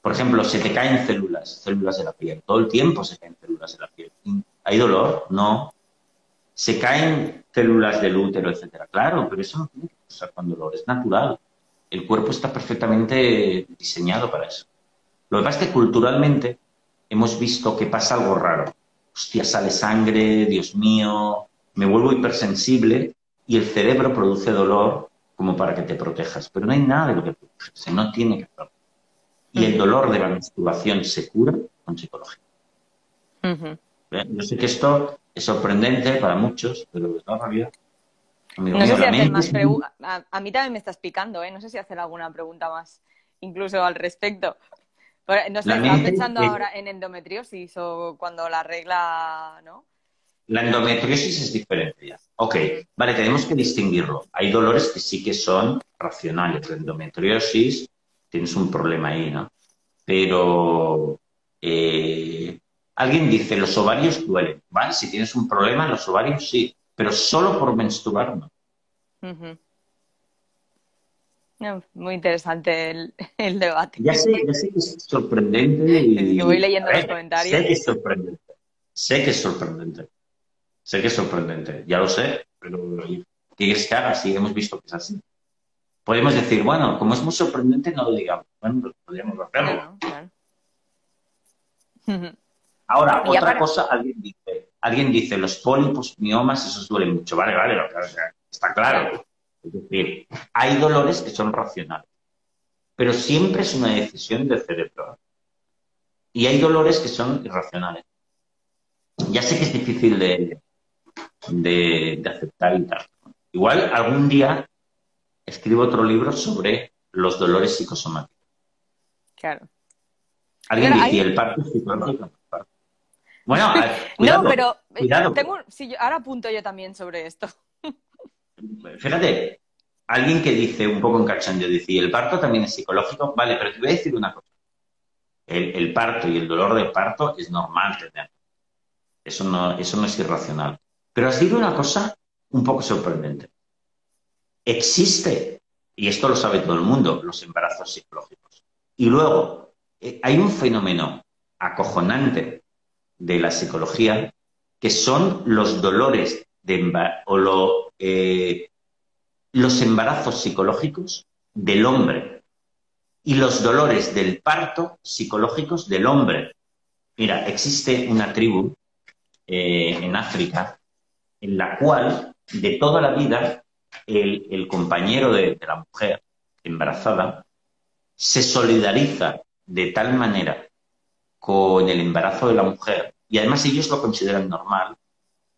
Por ejemplo, se te caen células de la piel. Todo el tiempo se caen células de la piel. ¿Hay dolor? No. Se caen células del útero, etcétera. Claro, pero eso no tiene que cursar con dolor, es natural. El cuerpo está perfectamente diseñado para eso. Lo que pasa es que culturalmente hemos visto que pasa algo raro. Hostia, sale sangre, Dios mío, me vuelvo hipersensible y el cerebro produce dolor como para que te protejas. Pero no hay nada de lo que protegerse, no tiene que hacerlo. Y el Ujú, dolor de la menstruación se cura con psicología. ujú. Yo sé que esto es sorprendente para muchos, pero es la realidad. Amigo No sé mío, si la hacer mente más es muy... preguntas. A mí también me estás picando, ¿eh? No sé si hacer alguna pregunta más, incluso al respecto. No sé, La estaba mente pensando es... ahora en endometriosis o cuando la regla, ¿no? La endometriosis es diferente ya. Ok, Ujú. vale, tenemos que distinguirlo. Hay dolores que sí que son racionales. La endometriosis, tienes un problema ahí, ¿no? Pero alguien dice, los ovarios duelen, ¿vale? Si tienes un problema, los ovarios sí, pero solo por menstruar no. Ujú. No, muy interesante el debate. Ya sé que es sorprendente Es que voy y, a leyendo los ver, sé comentarios. que es sorprendente, sé que es sorprendente, sé que es sorprendente, ya lo sé, pero ¿qué quieres que haga si hemos visto que es así? Podemos decir, bueno, como es muy sorprendente, no lo digamos. Bueno, pues podríamos No, hacerlo. no, claro. Ahora, Y ya otra para. cosa, alguien dice, los pólipos, miomas, esos duelen mucho. Vale, vale, o sea, está Claro. claro. Es decir, hay dolores que son racionales, pero siempre es una decisión del cerebro. Y hay dolores que son irracionales. Ya sé que es difícil de aceptar y tal. Igual algún día escribo otro libro sobre los dolores psicosomáticos. Claro. Alguien Claro, decía, el parto es psicológico. Bueno, No, cuidado, pero cuidado. sí, ahora apunto yo también sobre esto. Fíjate, alguien que dice un poco en cachondeo, dice, ¿y el parto también es psicológico? Vale, pero te voy a decir una cosa. El parto y el dolor de parto es normal tener. Eso no es irracional. Pero has dicho una cosa un poco sorprendente. Existe, y esto lo sabe todo el mundo, los embarazos psicológicos. Y luego, hay un fenómeno acojonante de la psicología que son los dolores los embarazos psicológicos del hombre y los dolores del parto psicológicos del hombre. Mira, existe una tribu en África en la cual de toda la vida el compañero de la mujer embarazada se solidariza de tal manera con el embarazo de la mujer y además ellos lo consideran normal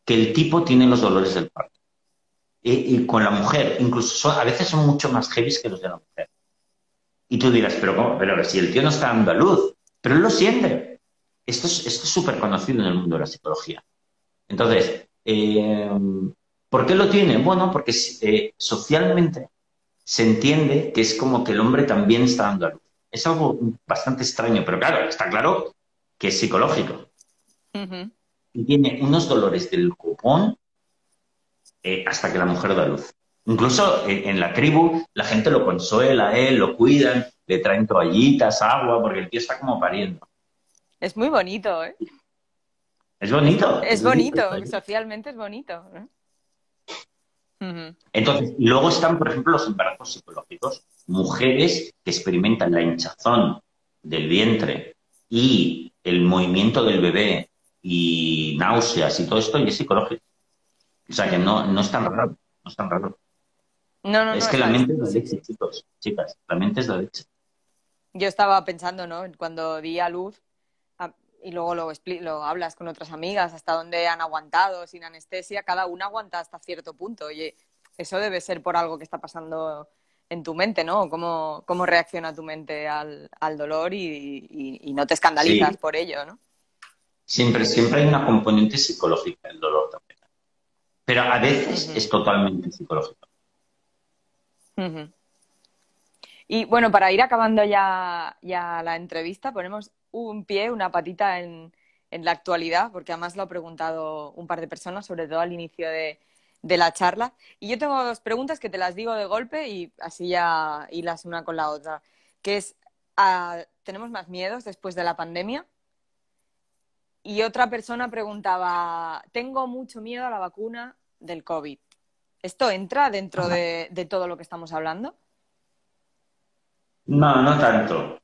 que el tipo tiene los dolores del parto. Y con la mujer, incluso a veces son mucho más heavy que los de la mujer. Y tú dirás, pero ¿cómo? Pero si el tío no está dando a luz, pero él lo siente. Esto es súper conocido en el mundo de la psicología. Entonces, ¿por qué lo tiene? Bueno, porque socialmente se entiende que es como que el hombre también está dando a luz. Es algo bastante extraño, pero claro, está claro que es psicológico. Ujú. Y tiene unos dolores del copón hasta que la mujer da luz. Incluso en la tribu la gente lo consuela a él, lo cuidan, le traen toallitas, agua, porque el tío está como pariendo. Es muy bonito, ¿eh? Es bonito, Es es decir, bonito, socialmente es bonito, ¿no? Ujú. Entonces, y luego están, por ejemplo, los embarazos psicológicos. Mujeres que experimentan la hinchazón del vientre y el movimiento del bebé y náuseas y todo esto, y es psicológico. O sea, que Ujú. no es tan raro, no es tan raro. No, no, Es no, que la mente es la sí, leche, sí. chicos, chicas, la mente es la leche. Yo estaba pensando, ¿no? Cuando di a luz, y luego lo hablas con otras amigas, hasta dónde han aguantado sin anestesia, cada una aguanta hasta cierto punto. Oye, eso debe ser por algo que está pasando en tu mente, ¿no? ¿Cómo reacciona tu mente al dolor y no te escandalizas Sí, por ello, ¿no? siempre hay una componente psicológica el dolor también. Pero a veces Ujú, es totalmente psicológico. ujú. Y bueno, para ir acabando ya la entrevista, ponemos un pie, una patita en la actualidad, porque además lo ha preguntado un par de personas, sobre todo al inicio de la charla. Y yo tengo dos preguntas que te las digo de golpe y así ya hilas una con la otra, que es, ¿tenemos más miedos después de la pandemia? Y otra persona preguntaba, tengo mucho miedo a la vacuna del COVID. ¿Esto entra dentro de todo lo que estamos hablando? No, no tanto.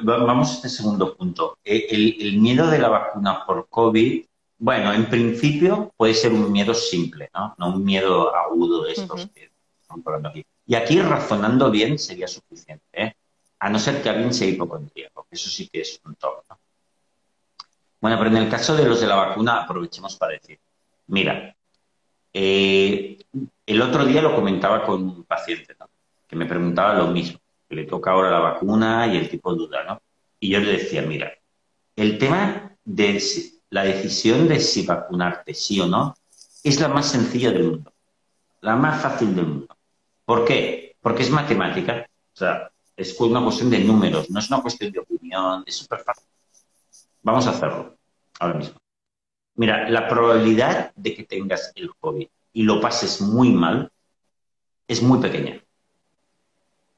Vamos a este segundo punto. El miedo de la vacuna por COVID, bueno, en principio puede ser un miedo simple, ¿no? No un miedo agudo de estos Ujú, que estamos hablando aquí. Y aquí, razonando bien, sería suficiente, ¿eh? A no ser que alguien sea hipocondríaco, que eso sí que es un todo, ¿no? Bueno, pero en el caso de los de la vacuna, aprovechemos para decir, mira, eh, el otro día lo comentaba con un paciente, ¿no? Que me preguntaba lo mismo, que le toca ahora la vacuna y el tipo duda, ¿no? Y yo le decía, mira, el tema de la decisión de si vacunarte sí o no es la más sencilla del mundo, la más fácil del mundo. ¿Por qué? Porque es matemática, o sea, es una cuestión de números, no es una cuestión de opinión, es súper fácil. Vamos a hacerlo ahora mismo. Mira, la probabilidad de que tengas el COVID y lo pases muy mal es muy pequeña.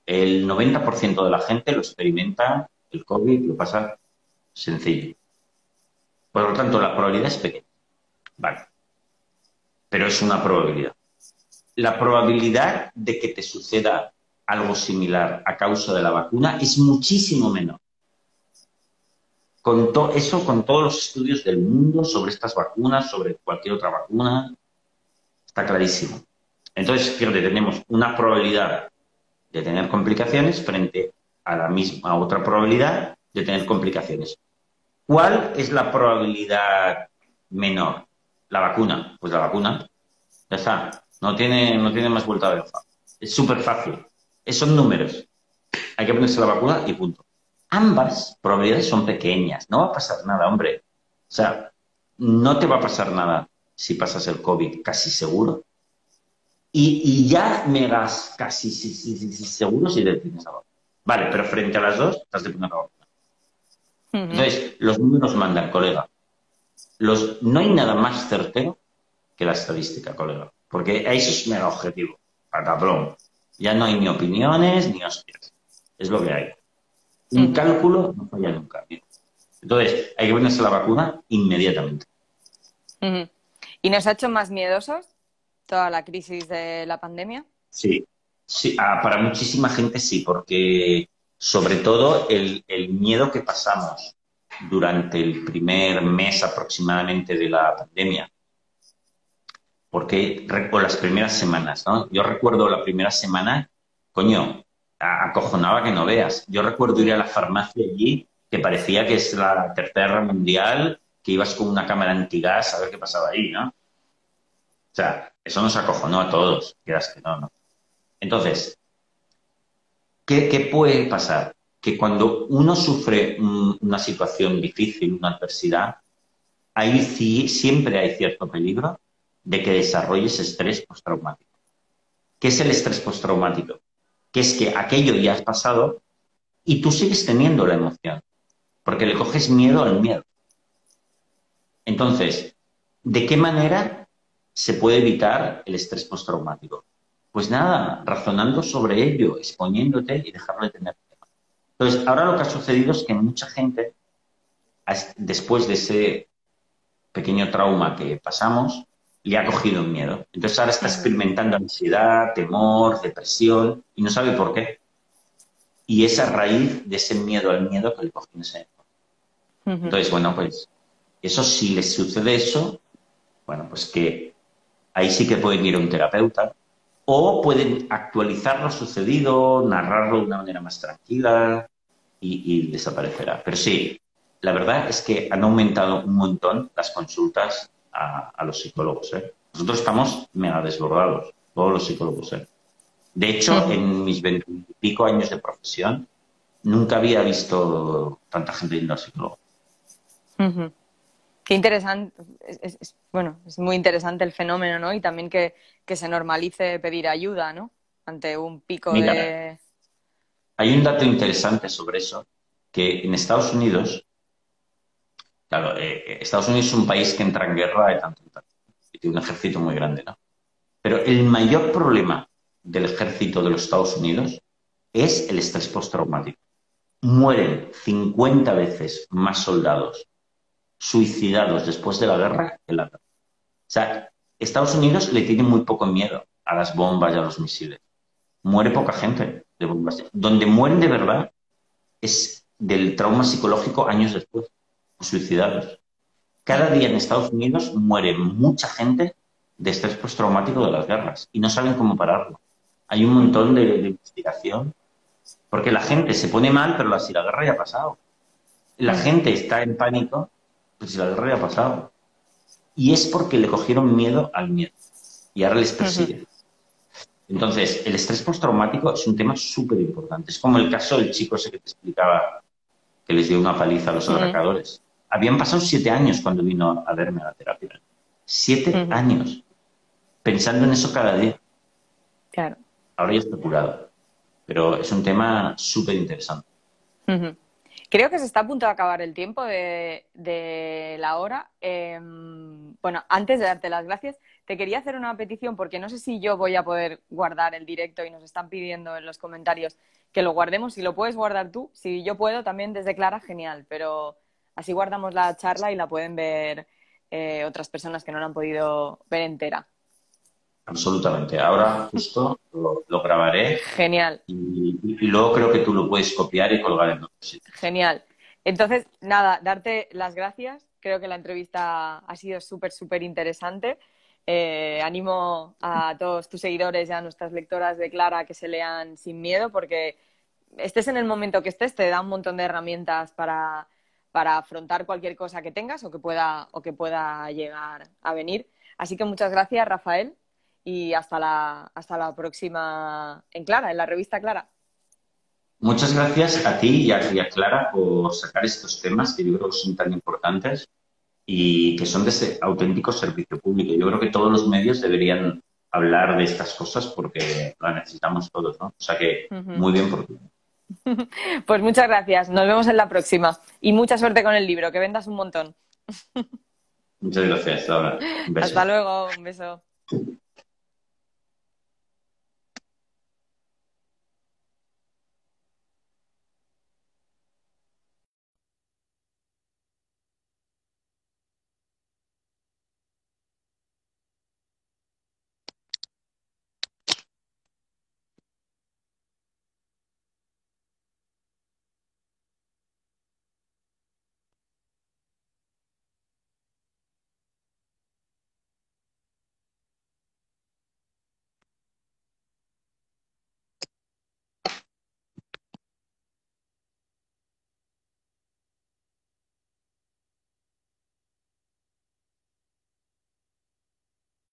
El 90% de la gente lo experimenta, el COVID lo pasa sencillo. Por lo tanto, la probabilidad es pequeña. Vale, pero es una probabilidad. La probabilidad de que te suceda algo similar a causa de la vacuna es muchísimo menor. Eso con todos los estudios del mundo sobre estas vacunas, sobre cualquier otra vacuna, está clarísimo. Entonces, fíjate, tenemos una probabilidad de tener complicaciones frente a la misma otra probabilidad de tener complicaciones. ¿Cuál es la probabilidad menor? La vacuna. Pues la vacuna. Ya está. No tiene más vuelta de hoja. Es súper fácil. Son números. Hay que ponerse la vacuna y punto. Ambas probabilidades son pequeñas. No va a pasar nada, hombre. O sea, no te va a pasar nada si pasas el COVID, casi seguro. Y ya me das casi sí, seguro si le tienes la vacuna. Vale, pero frente a las dos, te has de poner la vacuna. ujú, Entonces, los números mandan, colega. No hay nada más certero que la estadística, colega. Porque eso es mero objetivo. Pataplón. Ya no hay ni opiniones ni hostias. Es lo que hay. Un ujú, cálculo no falla nunca. Amigo. Entonces, hay que ponerse la vacuna inmediatamente. ujú. ¿Y nos ha hecho más miedosos toda la crisis de la pandemia? Sí, sí, para muchísima gente sí, porque sobre todo el miedo que pasamos durante el primer mes aproximadamente de la pandemia, porque o las primeras semanas, ¿no? Yo recuerdo la primera semana, coño, acojonaba que no veas. Yo recuerdo ir a Mm, la farmacia allí, que parecía que es la Tercera Guerra Mundial, que ibas con una cámara antigás a ver qué pasaba ahí, ¿no? O sea, eso nos acojonó a todos, quieras que no, ¿no? Entonces, ¿qué puede pasar? Que cuando uno sufre una situación difícil, una adversidad, ahí sí, siempre hay cierto peligro de que desarrolles estrés postraumático. ¿Qué es el estrés postraumático? Que es que aquello ya has pasado y tú sigues teniendo la emoción, porque le coges miedo al miedo. Entonces, ¿de qué manera se puede evitar el estrés postraumático? Pues nada, razonando sobre ello, exponiéndote y dejarlo de tener. Entonces, ahora lo que ha sucedido es que mucha gente, después de ese pequeño trauma que pasamos, le ha cogido un miedo. Entonces ahora está Ujú, experimentando ansiedad, temor, depresión y no sabe por qué. Y es a raíz de ese miedo al miedo que le cogió ese miedo. ujú, Entonces, bueno, pues eso si les sucede eso, bueno, pues que ahí sí que pueden ir a un terapeuta o pueden actualizar lo sucedido, narrarlo de una manera más tranquila y desaparecerá. Pero sí, la verdad es que han aumentado un montón las consultas a los psicólogos, ¿eh? Nosotros estamos mega desbordados, todos los psicólogos, ¿eh? De hecho, ujú, en mis 20 y pico años de profesión, nunca había visto tanta gente yendo al psicólogo. ujú. Qué interesante, bueno, es muy interesante el fenómeno, ¿no? Y también que se normalice pedir ayuda, ¿no? Ante un pico Mira, de... hay un dato interesante sobre eso, que en Estados Unidos, claro, Estados Unidos es un país que entra en guerra de tanto en tanto, y tiene un ejército muy grande, ¿no? Pero el mayor problema del ejército de los Estados Unidos es el estrés postraumático. Mueren 50 veces más soldados suicidados después de la guerra que la guerra. O sea, Estados Unidos le tiene muy poco miedo a las bombas y a los misiles. Muere poca gente de bombas. Donde mueren de verdad es del trauma psicológico años después, suicidados. Cada Ujú, día en Estados Unidos muere mucha gente de estrés postraumático de las guerras y no saben cómo pararlo. Hay un ujú, montón de investigación porque la gente se pone mal, pero si la guerra ya ha pasado. La ujú, gente está en pánico, pues si la guerra ya ha pasado. Y es porque le cogieron miedo al miedo y ahora les ujú, persigue. Entonces, el estrés postraumático es un tema súper importante. Es como el caso del chico ese que te explicaba que les dio una paliza a los ujú, atracadores. Habían pasado 7 años cuando vino a verme a la terapia. siete ujú. años pensando en eso cada día. Claro. Ahora ya está curado. Pero es un tema súper interesante. Ujú. Creo que se está a punto de acabar el tiempo de la hora. Bueno, antes de darte las gracias, te quería hacer una petición porque no sé si yo voy a poder guardar el directo y nos están pidiendo en los comentarios que lo guardemos. Si lo puedes guardar tú, si yo puedo también desde Clara, genial, pero así guardamos la charla y la pueden ver otras personas que no la han podido ver entera. Absolutamente. Ahora justo lo grabaré Genial. y luego creo que tú lo puedes copiar y colgar en otro sitio. Genial. Entonces, nada, darte las gracias. Creo que la entrevista ha sido súper, súper interesante. Animo a todos tus seguidores y a nuestras lectoras de Clara que se lean sin miedo, porque estés en el momento que estés, te da un montón de herramientas para afrontar cualquier cosa que tengas o que pueda llegar a venir. Así que muchas gracias, Rafael, y hasta la próxima en Clara, en la revista Clara. Muchas gracias a ti y a Clara por sacar estos temas que yo creo que son tan importantes y que son de ese auténtico servicio público. Yo creo que todos los medios deberían hablar de estas cosas porque la necesitamos todos, ¿no? O sea que Ujú. muy bien por ti. Pues muchas gracias. Nos vemos en la próxima. Y mucha suerte con el libro, que vendas un montón. Muchas gracias, Laura. Un Hasta beso. luego. Un beso.